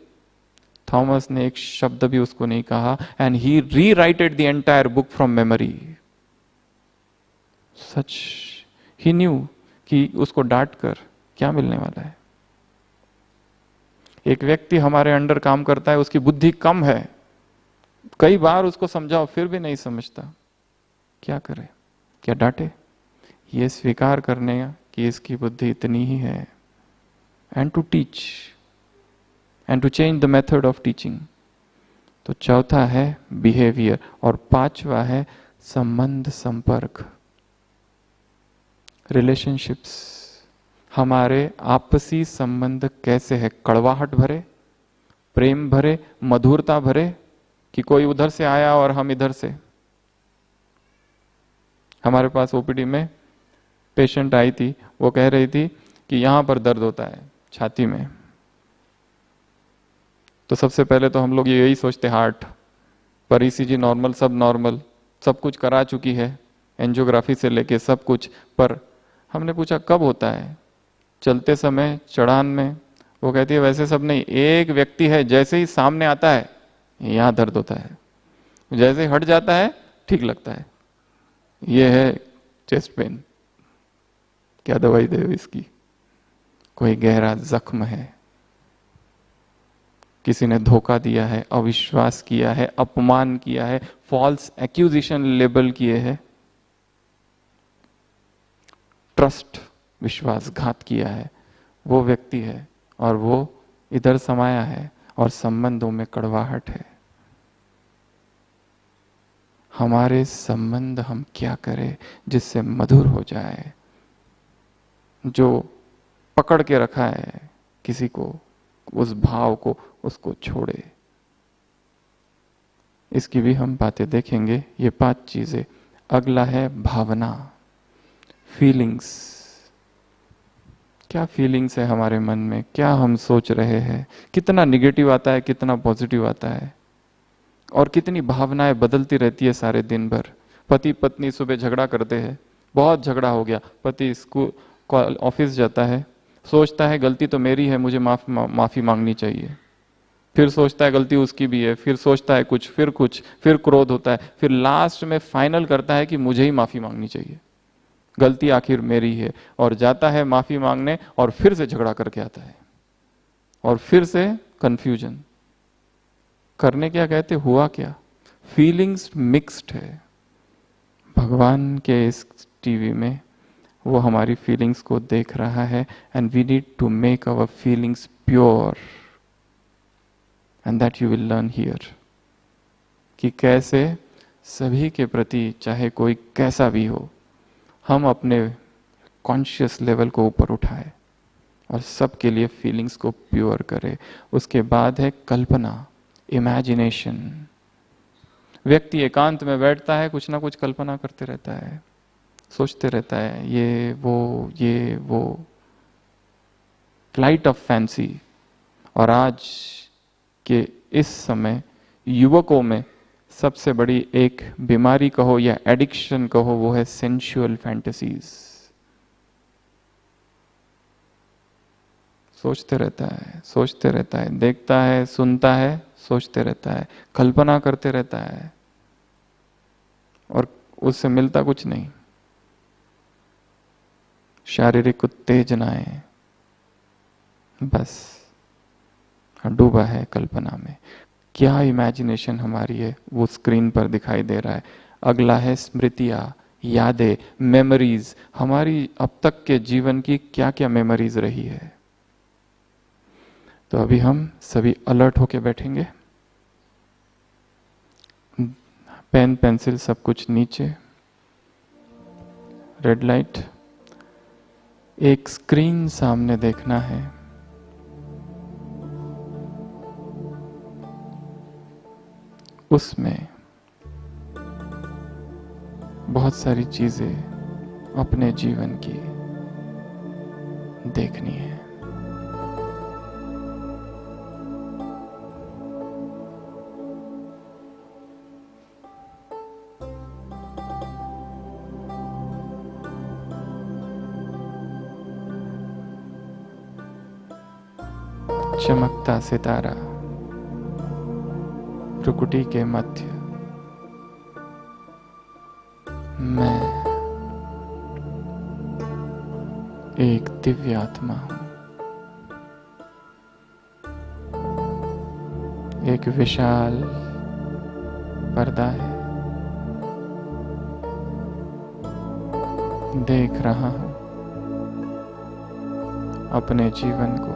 थॉमस ने एक शब्द भी उसको नहीं कहा, and he rewrited the entire book from memory. सच, ही न्यू कि उसको डांट कर क्या मिलने वाला है। एक व्यक्ति हमारे अंडर काम करता है, उसकी बुद्धि कम है, कई बार उसको समझाओ फिर भी नहीं समझता, क्या करे, क्या डांटे? ये स्वीकार करने कि इसकी बुद्धि इतनी ही है, and to teach and to change the method of teaching. तो चौथा है बिहेवियर, और पांचवा है संबंध, संपर्क, रिलेशनशिप्स। हमारे आपसी संबंध कैसे है? कड़वाहट भरे, प्रेम भरे, मधुरता भरे, कि कोई उधर से आया और हम इधर से। हमारे पास ओपीडी में पेशेंट आई थी, वो कह रही थी कि यहां पर दर्द होता है छाती में। तो सबसे पहले तो हम लोग यही सोचते हार्ट, पर ईसीजी नॉर्मल, सब नॉर्मल, सब कुछ करा चुकी है, एंजियोग्राफी से लेके सब कुछ। पर हमने पूछा कब होता है? चलते समय, चढ़ान में। वो कहती है वैसे सब नहीं, एक व्यक्ति है जैसे ही सामने आता है यहां दर्द होता है, जैसे ही हट जाता है ठीक लगता है। ये है चेस्ट पेन। क्या दवाई दे इसकी? कोई गहरा जख्म है, किसी ने धोखा दिया है, अविश्वास किया है, अपमान किया है, फॉल्स एक्यूजिशन लेबल किए हैं, ट्रस्ट विश्वासघात किया है, वो व्यक्ति है और वो इधर समाया है और संबंधों में कड़वाहट है। हमारे संबंध हम क्या करें जिससे मधुर हो जाए? जो पकड़ के रखा है किसी को, उस भाव को, उसको छोड़े। इसकी भी हम बातें देखेंगे, ये 5 चीजें। अगला है भावना, फीलिंग्स। क्या फीलिंग्स है हमारे मन में, क्या हम सोच रहे हैं, कितना निगेटिव आता है, कितना पॉजिटिव आता है, और कितनी भावनाएं बदलती रहती है सारे दिन भर। पति पत्नी सुबह झगड़ा करते हैं, बहुत झगड़ा हो गया, पति स्कूल ऑफिस जाता है, सोचता है गलती तो मेरी है, मुझे माफी मांगनी चाहिए, फिर सोचता है गलती उसकी भी है, फिर सोचता है कुछ, फिर क्रोध होता है, फिर लास्ट में फाइनल करता है कि मुझे ही माफी मांगनी चाहिए, गलती आखिर मेरी है, और जाता है माफी मांगने और फिर से झगड़ा करके आता है और फिर से कंफ्यूजन। करने क्या कहते, हुआ क्या? फीलिंग्स मिक्स्ड है। भगवान के इस टीवी में वो हमारी फीलिंग्स को देख रहा है, and we need to make our feelings pure, and that you will learn here. कि कैसे सभी के प्रति, चाहे कोई कैसा भी हो, हम अपने कॉन्शियस लेवल को ऊपर उठाए और सबके लिए फीलिंग्स को प्योर करें। उसके बाद है कल्पना, इमेजिनेशन। व्यक्ति एकांत में बैठता है, कुछ ना कुछ कल्पना करते रहता है, सोचते रहता है, ये वो, फ्लाइट ऑफ फैंसी। और आज के इस समय युवकों में सबसे बड़ी एक बीमारी कहो या एडिक्शन कहो, वो है सेंशुअल फैंटेसीज। सोचते रहता है, देखता है, सुनता है, सोचते रहता है, कल्पना करते रहता है, और उससे मिलता कुछ नहीं। शारीरिक उत्तेजनाएं, बस डूबा है कल्पना में। क्या इमेजिनेशन हमारी है वो स्क्रीन पर दिखाई दे रहा है। अगला है स्मृतियां, यादें, मेमोरीज। हमारी अब तक के जीवन की क्या क्या मेमोरीज रही है। तो अभी हम सभी अलर्ट होके बैठेंगे, पेन पेंसिल सब कुछ नीचे, रेड लाइट। एक स्क्रीन सामने देखना है, उसमें बहुत सारी चीजें अपने जीवन की देखनी है। चमकता सितारा, प्रकृति के मध्य मैं एक दिव्य आत्मा हूं। एक विशाल पर्दा है, देख रहा हूं अपने जीवन को।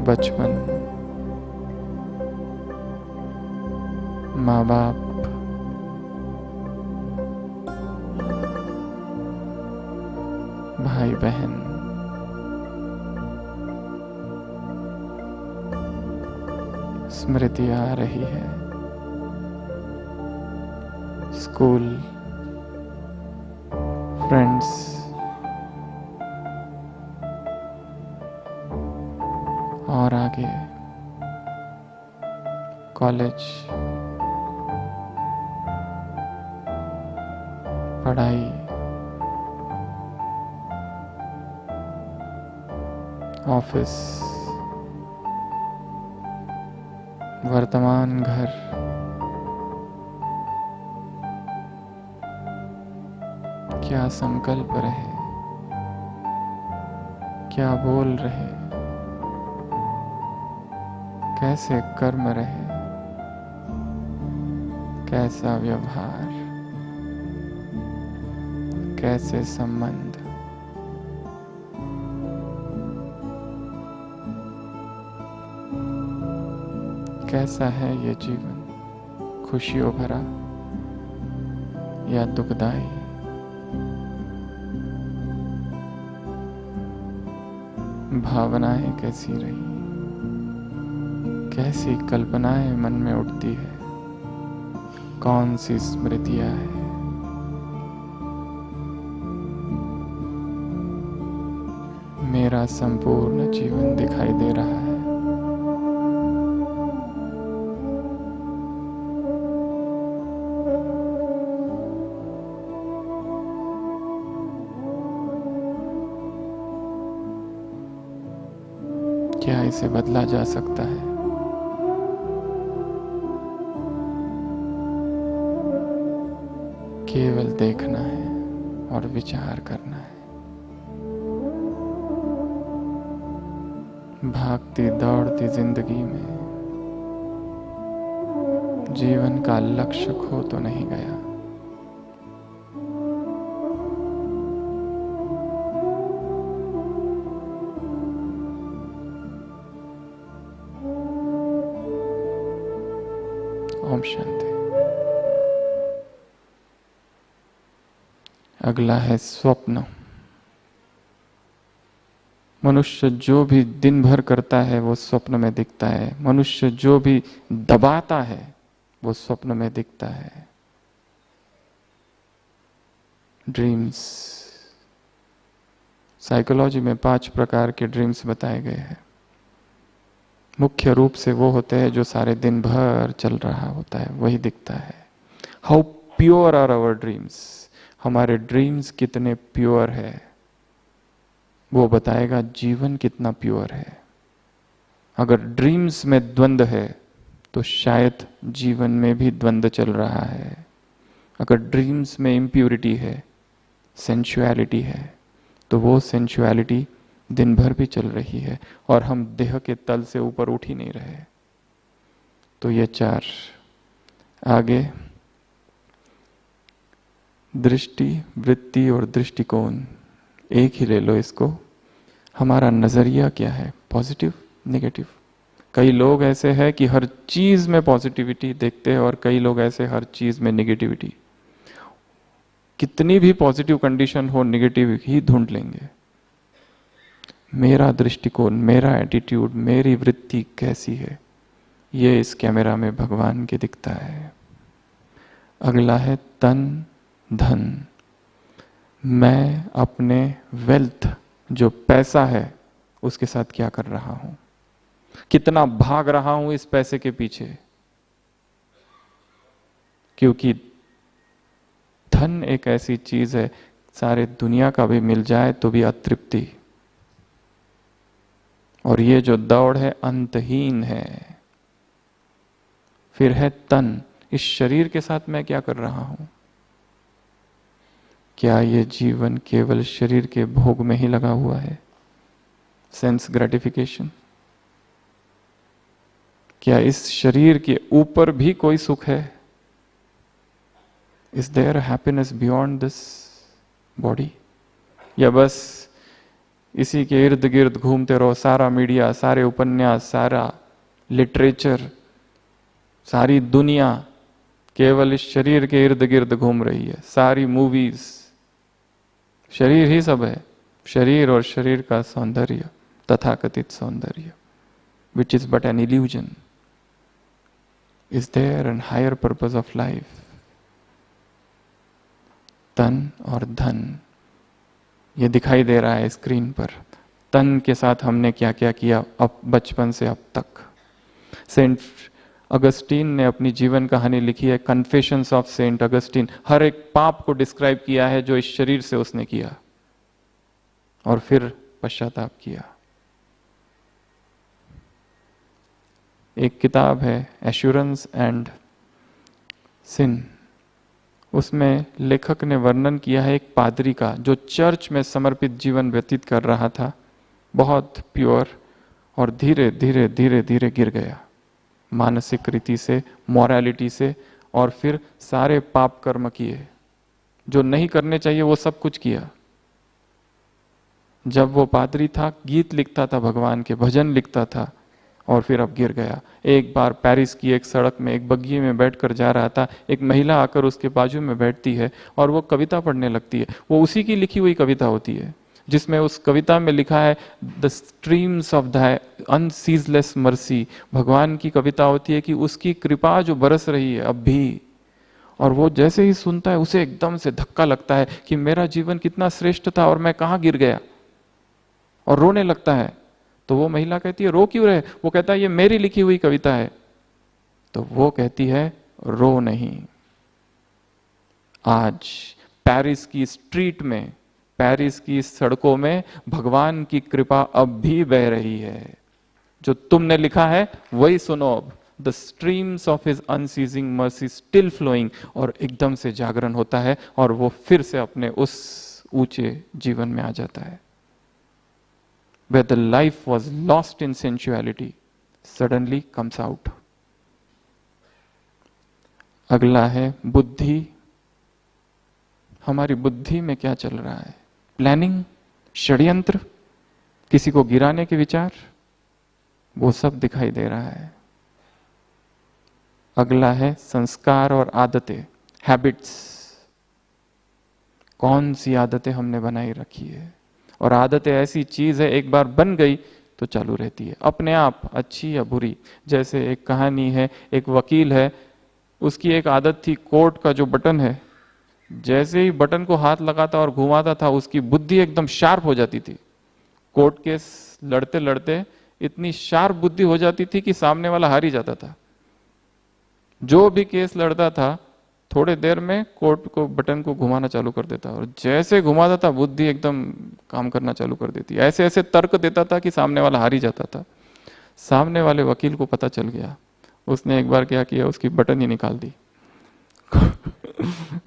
बचपन, माँ बाप, भाई बहन, स्मृति आ रही है। स्कूल, फ्रेंड्स, और आगे कॉलेज, पढ़ाई, ऑफिस, वर्तमान घर, क्या संकल्प रहे, क्या बोल रहे, कैसे कर्म रहे, कैसा व्यवहार, कैसे संबंध, कैसा है ये जीवन, खुशियों भरा या दुखदाई। भावनाएं कैसी रही, कैसी कल्पनाएं मन में उठती है, कौन सी स्मृतियां है। मेरा संपूर्ण जीवन दिखाई दे रहा है। क्या इसे बदला जा सकता है? केवल देखना है और विचार करना है। भागती दौड़ती जिंदगी में जीवन का लक्ष्य खो तो नहीं गया। ओम शांति। अगला है स्वप्न। मनुष्य जो भी दिन भर करता है वो स्वप्न में दिखता है। मनुष्य जो भी दबाता है वो स्वप्न में दिखता है। ड्रीम्स, साइकोलॉजी में 5 प्रकार के ड्रीम्स बताए गए हैं। मुख्य रूप से वो होते हैं जो सारे दिन भर चल रहा होता है, वही दिखता है। How pure are our dreams, हमारे ड्रीम्स कितने प्योर है वो बताएगा जीवन कितना प्योर है। अगर ड्रीम्स में द्वंद्व है तो शायद जीवन में भी द्वंद्व चल रहा है। अगर ड्रीम्स में इम्प्योरिटी है, सेंसुअलिटी है, तो वो सेंसुअलिटी दिन भर भी चल रही है और हम देह के तल से ऊपर उठ ही नहीं रहे। तो ये 4 आगे दृष्टि, वृत्ति और दृष्टिकोण एक ही ले लो इसको। हमारा नजरिया क्या है, पॉजिटिव नेगेटिव। कई लोग ऐसे हैं कि हर चीज में पॉजिटिविटी देखते हैं और कई लोग ऐसे हर चीज में नेगेटिविटी। कितनी भी पॉजिटिव कंडीशन हो नेगेटिव ही ढूंढ लेंगे। मेरा दृष्टिकोण, मेरा एटीट्यूड, मेरी वृत्ति कैसी है, ये इस कैमरा में भगवान के दिखता है। अगला है तन धन। मैं अपने वेल्थ, जो पैसा है, उसके साथ क्या कर रहा हूं, कितना भाग रहा हूं इस पैसे के पीछे। क्योंकि धन एक ऐसी चीज है, सारे दुनिया का भी मिल जाए तो भी अतृप्ति, और ये जो दौड़ है अंतहीन है। फिर है तन, इस शरीर के साथ मैं क्या कर रहा हूं। क्या ये जीवन केवल शरीर के भोग में ही लगा हुआ है, सेंस ग्रेटिफिकेशन? क्या इस शरीर के ऊपर भी कोई सुख है? Is their happiness beyond this body? या बस इसी के इर्द गिर्द घूमते रहो? सारा मीडिया, सारे उपन्यास, सारा लिटरेचर, सारी दुनिया केवल इस शरीर के इर्द गिर्द घूम रही है। सारी मूवीज शरीर ही सब है। शरीर और शरीर का सौंदर्य, तथाकथित सौंदर्य, which is but an illusion. Is there an higher purpose of life? तन और धन, ये दिखाई दे रहा है स्क्रीन पर। तन के साथ हमने क्या क्या किया अब बचपन से अब तक। सेंट अगस्टीन ने अपनी जीवन कहानी लिखी है, कन्फेशंस ऑफ सेंट अगस्टीन। हर एक पाप को डिस्क्राइब किया है जो इस शरीर से उसने किया और फिर पश्चाताप किया। एक किताब है एश्योरेंस एंड सिन, उसमें लेखक ने वर्णन किया है एक पादरी का जो चर्च में समर्पित जीवन व्यतीत कर रहा था, बहुत प्योर, और धीरे धीरे धीरे धीरे गिर गया मानसिक रीति से, मॉरलिटी से, और फिर सारे पाप कर्म किए जो नहीं करने चाहिए, वो सब कुछ किया। जब वो पादरी था, गीत लिखता था, भगवान के भजन लिखता था, और फिर अब गिर गया। एक बार पेरिस की एक सड़क में एक बग्घी में बैठकर जा रहा था, एक महिला आकर उसके बाजू में बैठती है और वो कविता पढ़ने लगती है। वो उसी की लिखी हुई कविता होती है, जिसमें उस कविता में लिखा है the streams of the unceaseless mercy. भगवान की कविता होती है कि उसकी कृपा जो बरस रही है अब भी। और वो जैसे ही सुनता है उसे एकदम से धक्का लगता है कि मेरा जीवन कितना श्रेष्ठ था और मैं कहाँ गिर गया, और रोने लगता है। तो वो महिला कहती है रो क्यों रहे? वो कहता है ये मेरी लिखी हुई कविता है। तो वो कहती है रो नहीं, आज पेरिस की स्ट्रीट में, पेरिस की सड़कों में भगवान की कृपा अब भी बह रही है। जो तुमने लिखा है वही सुनो अब, the streams of his unceasing mercy still flowing. और एकदम से जागरण होता है और वो फिर से अपने उस ऊंचे जीवन में आ जाता है। Where the life was lost in sensuality suddenly comes out. अगला है बुद्धि। हमारी बुद्धि में क्या चल रहा है? प्लानिंग, षड्यंत्र, किसी को गिराने के विचार, वो सब दिखाई दे रहा है। अगला है संस्कार और आदतें, हैबिट्स। कौन सी आदतें हमने बनाई रखी है? और आदतें ऐसी चीज है, एक बार बन गई तो चालू रहती है अपने आप, अच्छी या बुरी। जैसे एक कहानी है, एक वकील है, उसकी एक आदत थी, कोर्ट का जो बटन है, जैसे ही बटन को हाथ लगाता और घुमाता था उसकी बुद्धि एकदम शार्प हो जाती थी। कोर्ट केस लड़ते लड़ते इतनी शार्प बुद्धि हो जाती थी कि सामने वाला हार ही जाता था। जो भी केस लड़ता था थोड़े देर में कोर्ट को बटन को घुमाना चालू कर देता, और जैसे घुमाता था बुद्धि एकदम काम करना चालू कर देती। ऐसे ऐसे तर्क देता था कि सामने वाला हार ही जाता था। सामने वाले वकील को पता चल गया। उसने एक बार क्या किया, उसकी बटन ही निकाल दी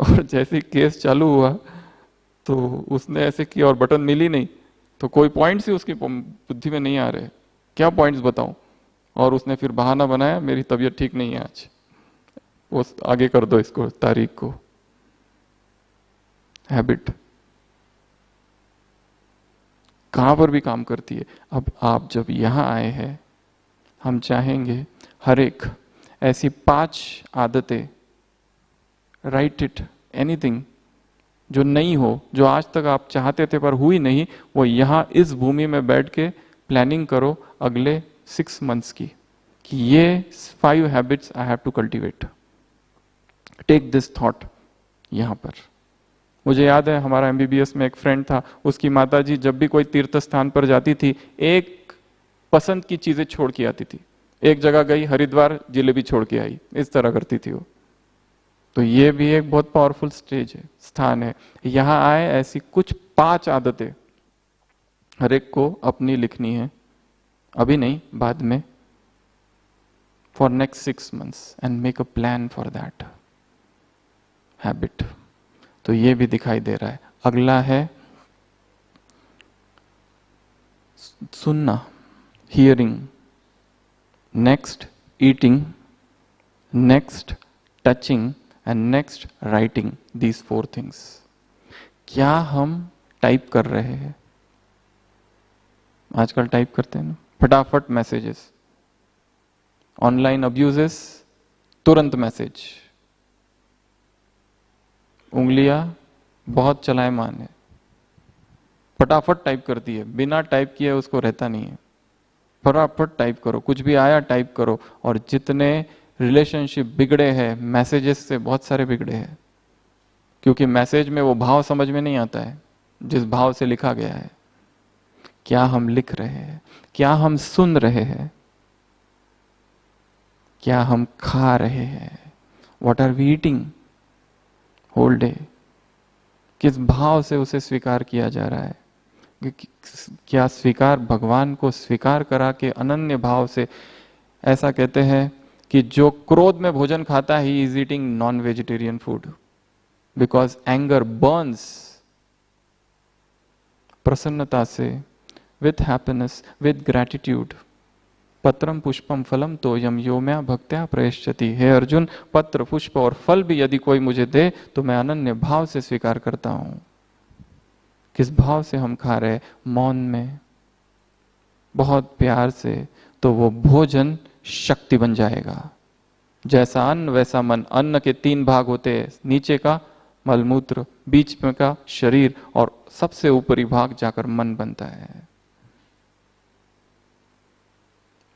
और जैसे केस चालू हुआ तो उसने ऐसे किया और बटन मिली नहीं। तो कोई पॉइंट्स ही उसकी बुद्धि में नहीं आ रहे, क्या पॉइंट्स बताऊं? और उसने फिर बहाना बनाया, मेरी तबीयत ठीक नहीं है आज, वो आगे कर दो इसको, तारीख को। हैबिट कहां पर भी काम करती है। अब आप जब यहां आए हैं, हम चाहेंगे हर एक ऐसी 5 आदतें, राइट इट, एनीथिंग जो नहीं हो, जो आज तक आप चाहते थे पर हुई नहीं, वो यहां इस भूमि में बैठ के प्लानिंग करो अगले 6 मंथ्स की, कि ये 5 habits I have to cultivate. Take this thought यहां पर। मुझे याद है हमारा एमबीबीएस में एक फ्रेंड था, उसकी माताजी जब भी कोई तीर्थ स्थान पर जाती थी, एक पसंद की चीजें छोड़ के आती थी। एक जगह गई हरिद्वार, जिलेबी छोड़ के आई, इस तरह करती थी वो। तो ये भी एक बहुत पावरफुल स्टेज है, स्थान है। यहां आए ऐसी कुछ 5 आदतें हर एक को अपनी लिखनी है, अभी नहीं बाद में, for next 6 months and make a plan for that habit. तो ये भी दिखाई दे रहा है। अगला है सुनना, hearing, next eating, next touching and next writing. These 4 things. क्या हम टाइप कर रहे हैं? आजकल टाइप करते हैं ना, फटाफट मैसेजेस, ऑनलाइन अब्यूजेस, तुरंत मैसेज। उंगलियां बहुत चलायमान है, फटाफट टाइप करती है, बिना टाइप किए उसको रहता नहीं है। फटाफट टाइप करो, कुछ भी आया टाइप करो। और जितने रिलेशनशिप बिगड़े हैं मैसेजेस से, बहुत सारे बिगड़े हैं, क्योंकि मैसेज में वो भाव समझ में नहीं आता है जिस भाव से लिखा गया है। क्या हम लिख रहे हैं? क्या हम सुन रहे हैं? क्या हम खा रहे हैं? What are we eating whole day? किस भाव से उसे स्वीकार किया जा रहा है? क्या स्वीकार भगवान को स्वीकार करा के अनन्य भाव से? ऐसा कहते हैं कि जो क्रोध में भोजन खाता है, he is eating non vegetarian food. Because anger Burns, प्रसन्नता से, विथ हैप्पीनेस, विथ ग्रैटिट्यूड, पत्रम पुष्पम फलम तोयम यो मैं भक्त्या प्रयश्चति। हे अर्जुन, पत्र पुष्प और फल भी यदि कोई मुझे दे तो मैं अनन्य भाव से स्वीकार करता हूं। किस भाव से हम खा रहे? मौन में, बहुत प्यार से, तो वो भोजन शक्ति बन जाएगा। जैसा अन्न वैसा मन। अन्न के 3 भाग होते हैं, नीचे का मलमूत्र, बीच में का शरीर, और सबसे ऊपरी भाग जाकर मन बनता है।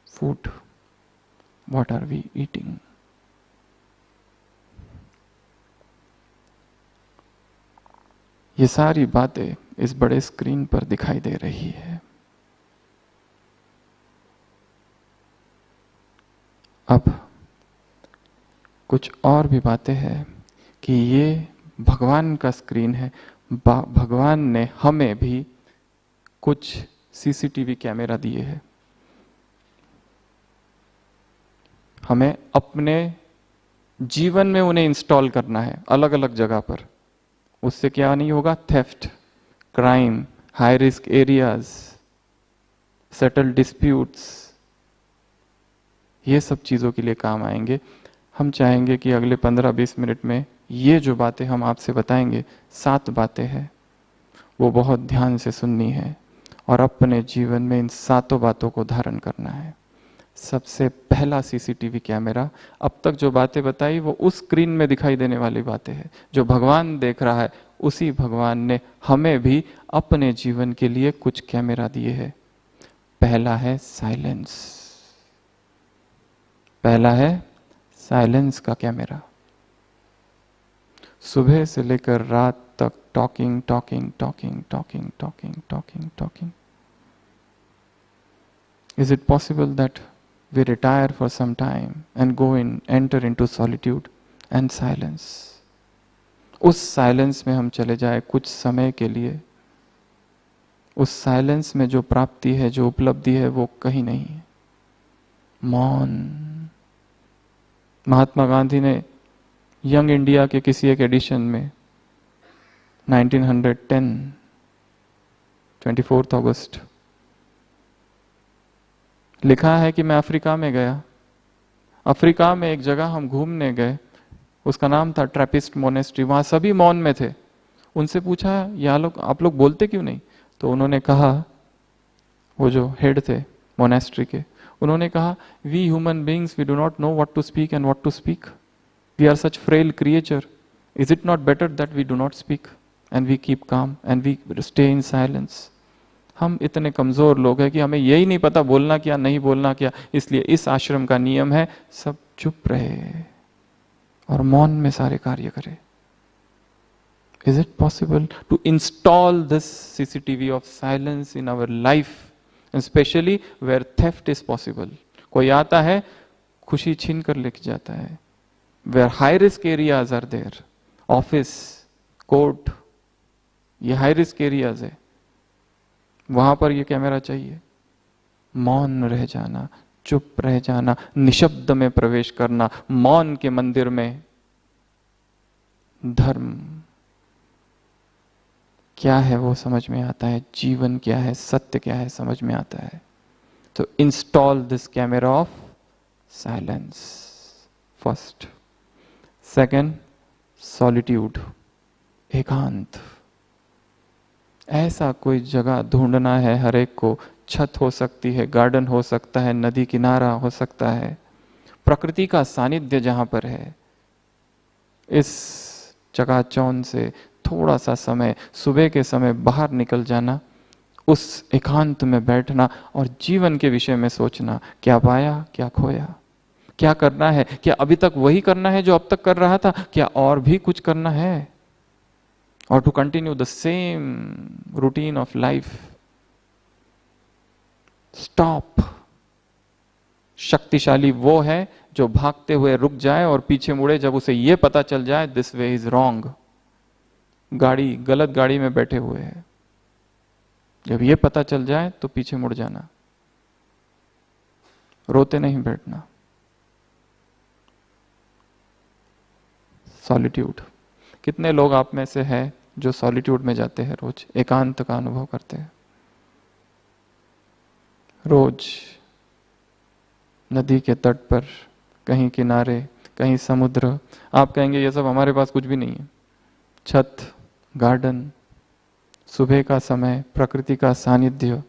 Food, what are we eating? ये सारी बातें इस बड़े स्क्रीन पर दिखाई दे रही है। अब कुछ और भी बातें हैं कि ये भगवान का स्क्रीन है। भगवान ने हमें भी कुछ सीसीटीवी कैमरा दिए हैं। हमें अपने जीवन में उन्हें इंस्टॉल करना है अलग अलग जगह पर। उससे क्या नहीं होगा? Theft, crime, high risk areas, settle disputes, ये सब चीजों के लिए काम आएंगे। हम चाहेंगे कि अगले 15-20 मिनट में ये जो बातें हम आपसे बताएंगे, 7 बातें हैं, वो बहुत ध्यान से सुननी है और अपने जीवन में इन 7 बातों को धारण करना है। सबसे पहला सीसीटीवी कैमरा, अब तक जो बातें बताई वो उस स्क्रीन में दिखाई देने वाली बातें हैं। जो भगवान देख रहा है, उसी भगवान ने हमें भी अपने जीवन के लिए कुछ कैमरा दिए हैं। पहला है साइलेंस। पहला है साइलेंस का कैमरा। सुबह से लेकर रात तक talking talking talking talking talking talking talking. Is it possible that we retire for some time and enter into solitude and silence? उस साइलेंस में हम चले जाए कुछ समय के लिए। उस साइलेंस में जो प्राप्ति है, जो उपलब्धि है, वो कहीं नहीं है। मौन। महात्मा गांधी ने यंग इंडिया के किसी एक एडिशन में 1910 24 अगस्त लिखा है कि मैं अफ्रीका में गया। अफ्रीका में एक जगह हम घूमने गए, उसका नाम था ट्रैपिस्ट मोनेस्ट्री। वहां सभी मौन में थे। उनसे पूछा, आप लोग बोलते क्यों नहीं? तो उन्होंने कहा, वो जो हेड थे मोनेस्ट्री के, उन्होंने कहा, we human beings, we do not know what to speak and what to speak. We are such frail creature. Is it not better that we do not speak and we keep calm and we stay in silence? हम इतने कमजोर लोग हैं कि हमें यही नहीं पता बोलना क्या, नहीं बोलना क्या। इसलिए इस आश्रम का नियम है, सब चुप रहे और मौन में सारे कार्य करे। Is it possible to install this CCTV of silence in our life, and especially where theft is possible? कोई आता है, खुशी छीन कर लेके जाता है। Where high risk areas are there, office, court, ये हाई रिस्क एरियाज है, वहां पर ये कैमरा चाहिए। मौन रह जाना, चुप रह जाना, निशब्द में प्रवेश करना। मौन के मंदिर में धर्म क्या है वो समझ में आता है, जीवन क्या है, सत्य क्या है समझ में आता है। तो install this camera off silence first. Second, solitude, एकांत। ऐसा कोई जगह ढूंढना है हर एक को। छत हो सकती है, गार्डन हो सकता है, नदी किनारा हो सकता है, प्रकृति का सानिध्य जहां पर है। इस चकाचौंध से थोड़ा सा समय, सुबह के समय बाहर निकल जाना, उस एकांत में बैठना और जीवन के विषय में सोचना। क्या पाया, क्या खोया, क्या करना है, क्या अभी तक वही करना है जो अब तक कर रहा था, क्या और भी कुछ करना है, और to continue the same routine of life. Stop. शक्तिशाली वो है जो भागते हुए रुक जाए और पीछे मुड़े जब उसे यह पता चल जाए दिस वे इज रॉन्ग। गाड़ी, गलत गाड़ी में बैठे हुए हैं, जब ये पता चल जाए तो पीछे मुड़ जाना, रोते नहीं बैठना। सॉलिट्यूड, कितने लोग आप में से है जो सॉलिट्यूड में जाते हैं, रोज एकांत का अनुभव करते हैं? रोज नदी के तट पर, कहीं किनारे, कहीं समुद्र। आप कहेंगे ये सब हमारे पास कुछ भी नहीं है। छत, गार्डन, सुबह का समय, प्रकृति का सानिध्य,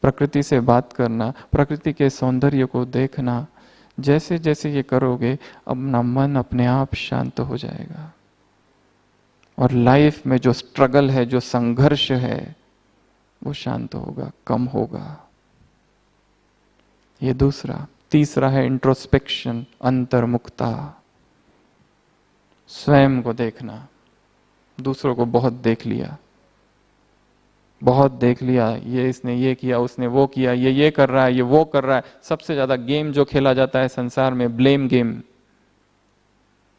प्रकृति से बात करना, प्रकृति के सौंदर्य को देखना, जैसे जैसे ये करोगे अपना मन अपने आप शांत हो जाएगा। और लाइफ में जो स्ट्रगल है, जो संघर्ष है, वो शांत होगा, कम होगा। ये दूसरा। तीसरा है इंट्रोस्पेक्शन, अंतर्मुखता, स्वयं को देखना। दूसरों को बहुत देख लिया, बहुत देख लिया, ये इसने ये किया, उसने वो किया, ये कर रहा है, ये वो कर रहा है। सबसे ज्यादा गेम जो खेला जाता है संसार में, ब्लेम गेम,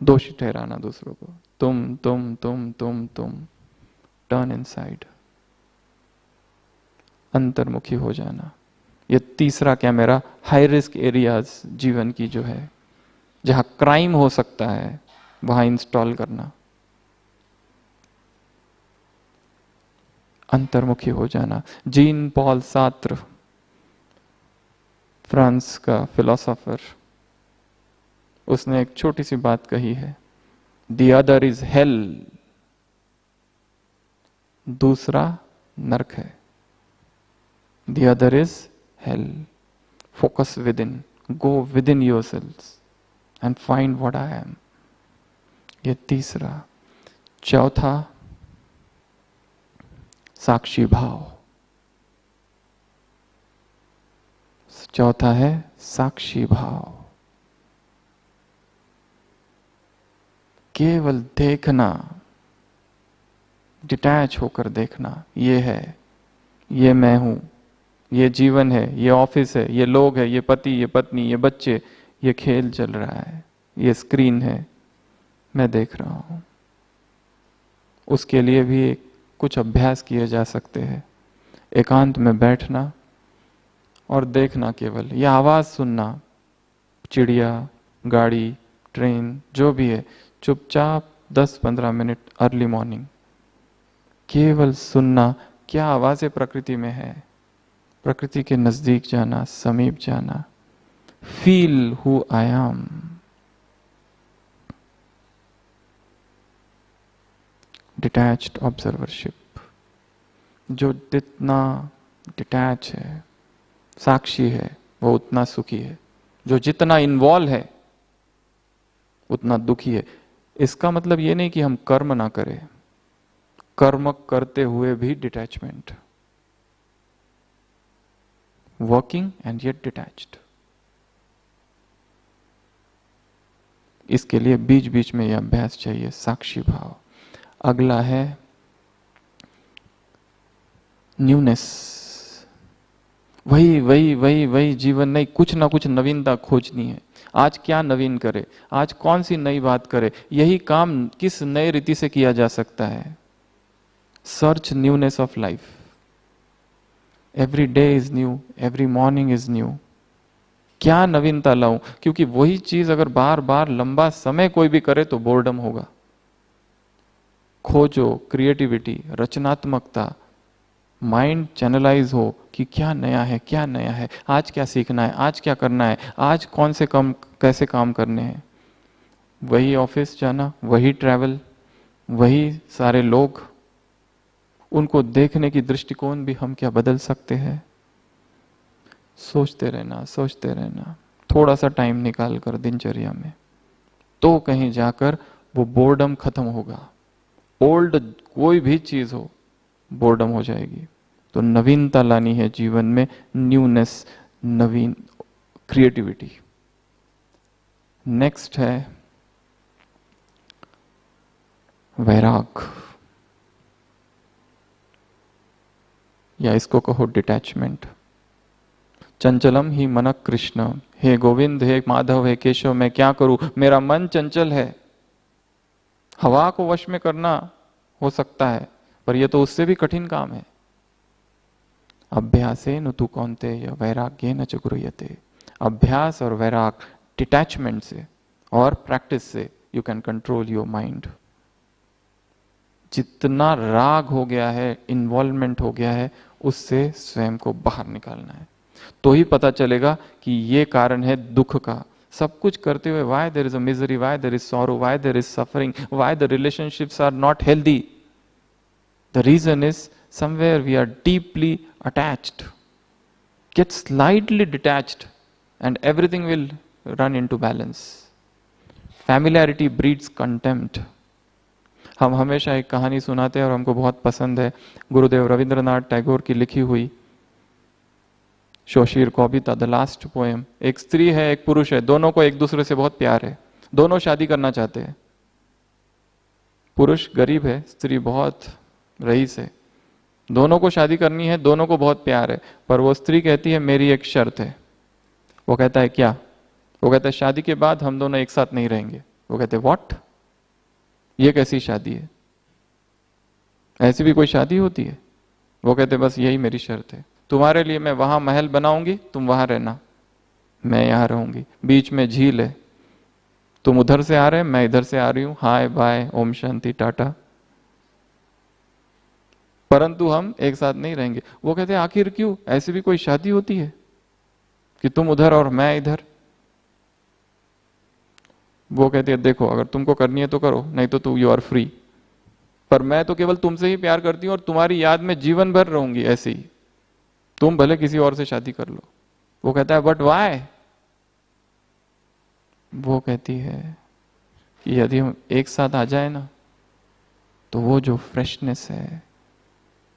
दोषी ठहराना दूसरों को। तुम टर्न इनसाइड, अंतर्मुखी हो जाना। ये तीसरा कैमरा हाई रिस्क एरियाज जीवन की जो है, जहां क्राइम हो सकता है, वहां इंस्टॉल करना, अंतर्मुखी हो जाना। जीन पॉल सार्त्र, फ्रांस का फिलोसोफर, उसने एक छोटी सी बात कही है, द अदर इज हेल, दूसरा नरक है। The other is hello. Focus with in, go with in your self and find what I am. ये तीसरा। चौथा, साक्षी भाव। चौथा है साक्षी भाव। केवल देखना, डिटैच होकर देखना, ये है, ये मैं हूं, ये जीवन है, ये ऑफिस है, ये लोग है, ये पति, ये पत्नी, ये बच्चे, ये खेल चल रहा है, ये स्क्रीन है, मैं देख रहा हूं। उसके लिए भी कुछ अभ्यास किए जा सकते हैं। एकांत में बैठना और देखना, केवल ये आवाज सुनना, चिड़िया, गाड़ी, ट्रेन, जो भी है, चुपचाप 10-15 मिनट अर्ली मॉर्निंग केवल सुनना, क्या आवाजें प्रकृति में है। प्रकृति के नजदीक जाना, समीप जाना। Feel who I am. Detached observership. जो जितना डिटैच है, साक्षी है, वो उतना सुखी है। जो जितना इन्वॉल्व है, उतना दुखी है। इसका मतलब ये नहीं कि हम कर्म ना करें, कर्म करते हुए भी detachment, working and yet detached. इसके लिए बीच बीच में यह अभ्यास चाहिए, साक्षी भाव। अगला है न्यूनेस। वही जीवन नहीं, कुछ ना कुछ नवीनता खोजनी है। आज क्या नवीन करे, आज कौन सी नई बात करे, यही काम किस नए रीति से किया जा सकता है। Search newness of life. Every day is new, every morning is new. क्या नवीनता लाऊं, क्योंकि वही चीज अगर बार बार लंबा समय कोई भी करे तो बोर्डम होगा। खोजो क्रिएटिविटी, रचनात्मकता, माइंड चैनलाइज हो कि क्या नया है, क्या नया है, आज क्या सीखना है, आज क्या करना है, आज कौन से काम कैसे काम करने हैं। वही ऑफिस जाना, वही ट्रैवल, वही सारे लोग, उनको देखने की दृष्टिकोण भी हम क्या बदल सकते हैं। सोचते रहना, सोचते रहना, थोड़ा सा टाइम निकाल कर दिनचर्या में, तो कहीं जाकर वो बोर्डम खत्म होगा। ओल्ड कोई भी चीज हो, बोर्डम हो जाएगी। तो नवीनता लानी है जीवन में, न्यूनेस, नवीन, क्रिएटिविटी। नेक्स्ट है वैराग, या इसको कहो डिटैचमेंट। चंचलम ही मन कृष्ण, हे गोविंद, हे माधव, हे केशव, मैं क्या करूं, मेरा मन चंचल है। हवा को वश में करना हो सकता है, पर यह तो उससे भी कठिन काम है। अभ्यासेन तु कौन्तेय वैराग्येन च गृह्यते। अभ्यास और वैराग, डिटैचमेंट से और प्रैक्टिस से you can control your mind. जितना राग हो गया है, इन्वॉल्वमेंट हो गया है, उससे स्वयं को बाहर निकालना है। तो ही पता चलेगा कि ये कारण है दुख का। सब कुछ करते हुए why there is a misery, why there is sorrow, why there is suffering, why the relationships are not healthy. The reason is somewhere we are deeply attached. Get slightly detached and everything will run into balance. Familiarity breeds contempt. हम हमेशा एक कहानी सुनाते हैं और हमको बहुत पसंद है, गुरुदेव रविंद्रनाथ टैगोर की लिखी हुई शोशीर कविता, द लास्ट पोएम। एक स्त्री है, एक पुरुष है, दोनों को एक दूसरे से बहुत प्यार है, दोनों शादी करना चाहते हैं। पुरुष गरीब है, स्त्री बहुत रईस है, दोनों को शादी करनी है, दोनों को बहुत प्यार है, पर वो स्त्री कहती है मेरी एक शर्त है। वो कहता है क्या? वो कहता है शादी के बाद हम दोनों एक साथ नहीं रहेंगे। वो कहते हैं व्हाट? ये कैसी शादी है? ऐसी भी कोई शादी होती है? वो कहते बस यही मेरी शर्त है, तुम्हारे लिए मैं वहां महल बनाऊंगी, तुम वहां रहना, मैं यहां रहूंगी, बीच में झील है, तुम उधर से आ रहे, मैं इधर से आ रही हूं, हाय बाय, ओम शांति टाटा, परंतु हम एक साथ नहीं रहेंगे। वो कहते हैं आखिर क्यों? ऐसी भी कोई शादी होती है कि तुम उधर और मैं इधर? वो कहते हैं देखो, अगर तुमको करनी है तो करो, नहीं तो तू यू आर फ्री, पर मैं तो केवल तुमसे ही प्यार करती हूं और तुम्हारी याद में जीवन भर रहूंगी ऐसे ही, तुम भले किसी और से शादी कर लो। वो कहता है बट व्हाई? वो कहती है कि यदि हम एक साथ आ जाए ना, तो वो जो फ्रेशनेस है,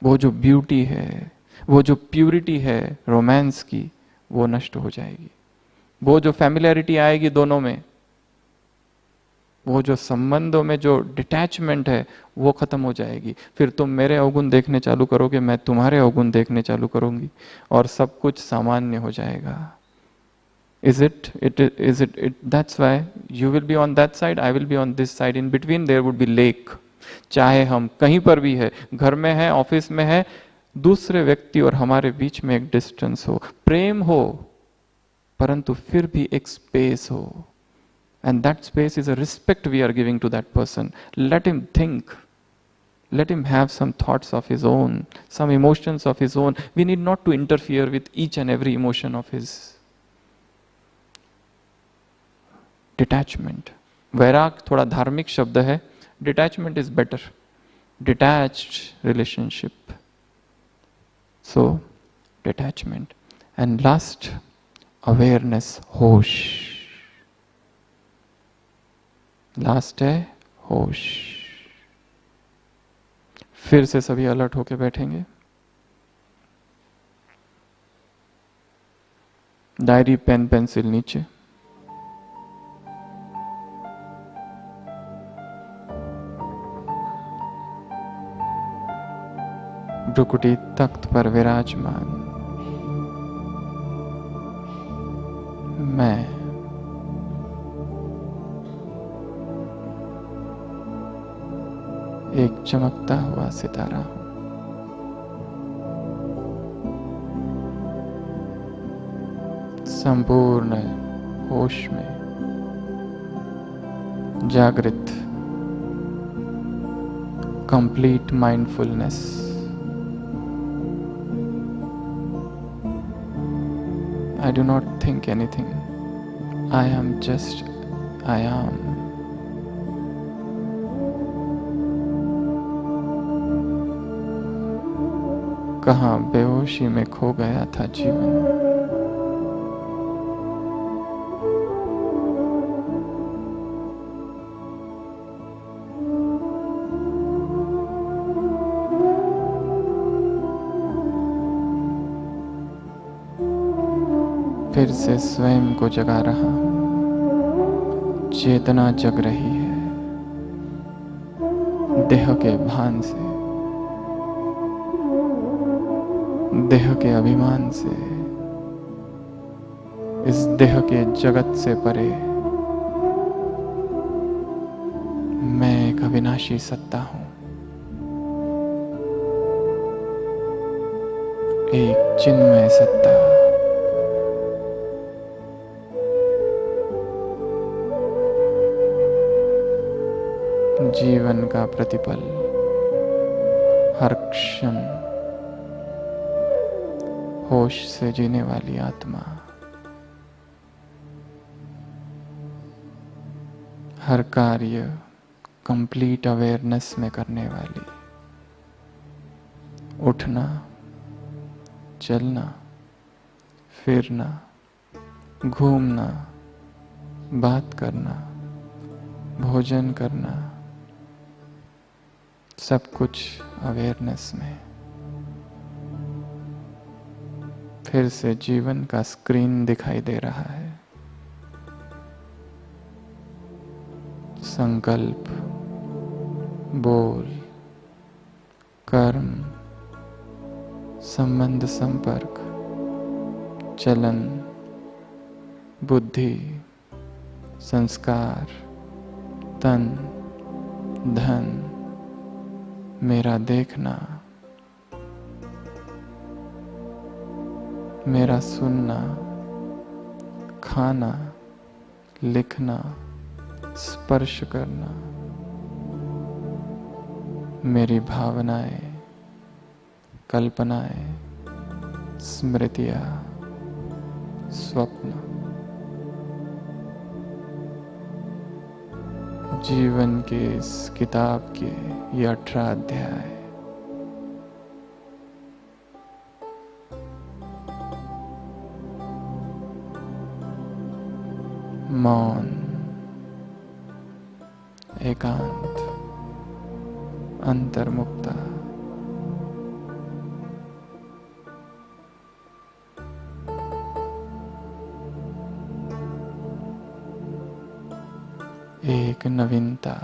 वो जो ब्यूटी है, वो जो प्यूरिटी है रोमांस की, वो नष्ट हो जाएगी। वो जो फैमिलियरिटी आएगी दोनों में, वो जो संबंधों में जो डिटैचमेंट है, वो खत्म हो जाएगी। फिर तुम मेरे अवगुण देखने चालू करोगे, मैं तुम्हारे अवगुण देखने चालू करूंगी, और सब कुछ सामान्य हो जाएगा। Is it, that's why you will be on that side, I will be on this side, in between there would be lake। चाहे हम कहीं पर भी है, घर में है, ऑफिस में है, दूसरे व्यक्ति और हमारे बीच में एक डिस्टेंस हो, प्रेम हो, परंतु फिर भी एक स्पेस हो, and that space is a respect we are giving to that person। let him think, let him have some thoughts of his own, some emotions of his own, we need not to interfere with each and every emotion of his। Detachment, वैराग थोड़ा धार्मिक शब्द है, detachment is better, detached relationship, so detachment. And last awareness, होश। Last है होश। फिर से सभी अलर्ट होके बैठेंगे, डायरी पेन पेंसिल नीचे, भ्रुकुटी तख्त पर विराजमान। मैं एक चमकता हुआ सितारा हूं। संपूर्ण होश में, जागृत, complete mindfulness. I do not think anything. I am just I am। कहाँ बेहोशी में खो गया था जीवन। फिर से स्वयं को जगा रहा हूं। चेतना जग रही है देह के भान से, देह के अभिमान से, इस देह के जगत से परे मैं एक अविनाशी सत्ता हूं, एक चिन्मय सत्ता। जीवन का प्रतिपल हर क्षण होश से जीने वाली आत्मा, हर कार्य कंप्लीट अवेयरनेस में करने वाली, उठना, चलना, फिरना, घूमना, बात करना, भोजन करना, सब कुछ अवेयरनेस में। फिर से जीवन का स्क्रीन दिखाई दे रहा है। संकल्प, बोल, कर्म, संबंध, संपर्क, चलन, बुद्धि, संस्कार, तन, धन, मेरा देखना, मेरा सुनना, खाना, लिखना, स्पर्श करना, मेरी भावनाएं, कल्पनाएं, स्मृतियां, स्वप्न, जीवन के इस किताब के ये 18 अध्याय, मौन, एकांत, अंतर्मुक्ता, एक नवीनता,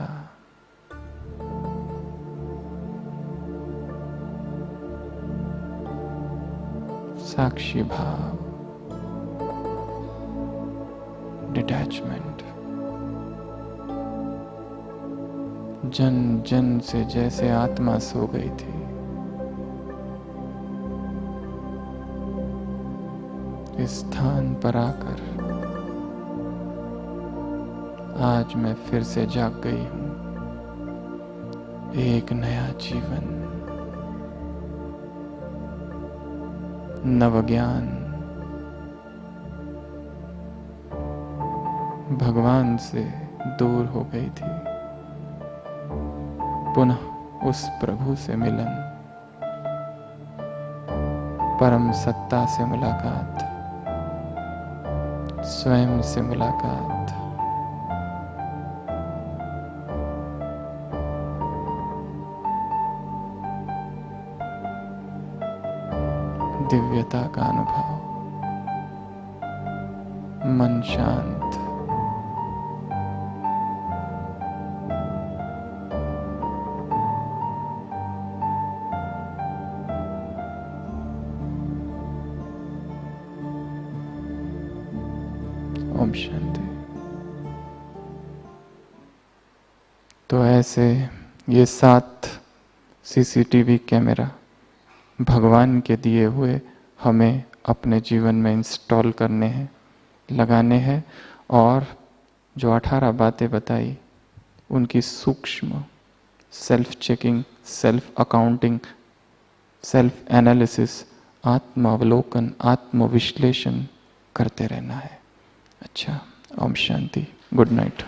साक्षी भाव, डिटैचमेंट, जन जन से जैसे आत्मा सो गई थी, इस स्थान पर आकर आज मैं फिर से जाग गई हूं। एक नया जीवन, नव ज्ञान, भगवान से दूर हो गई थी, पुनः उस प्रभु से मिलन, परम सत्ता से मुलाकात, स्वयं से मुलाकात, दिव्यता का अनुभव, मन शांत, ओम शांति। तो ऐसे ये 7 सीसीटीवी कैमरा भगवान के दिए हुए हमें अपने जीवन में इंस्टॉल करने हैं, लगाने हैं, और जो 18 बातें बताई उनकी सूक्ष्म self checking, self accounting, self analysis, आत्मावलोकन, आत्मविश्लेषण करते रहना है। अच्छा, ओम शांति, गुड नाइट।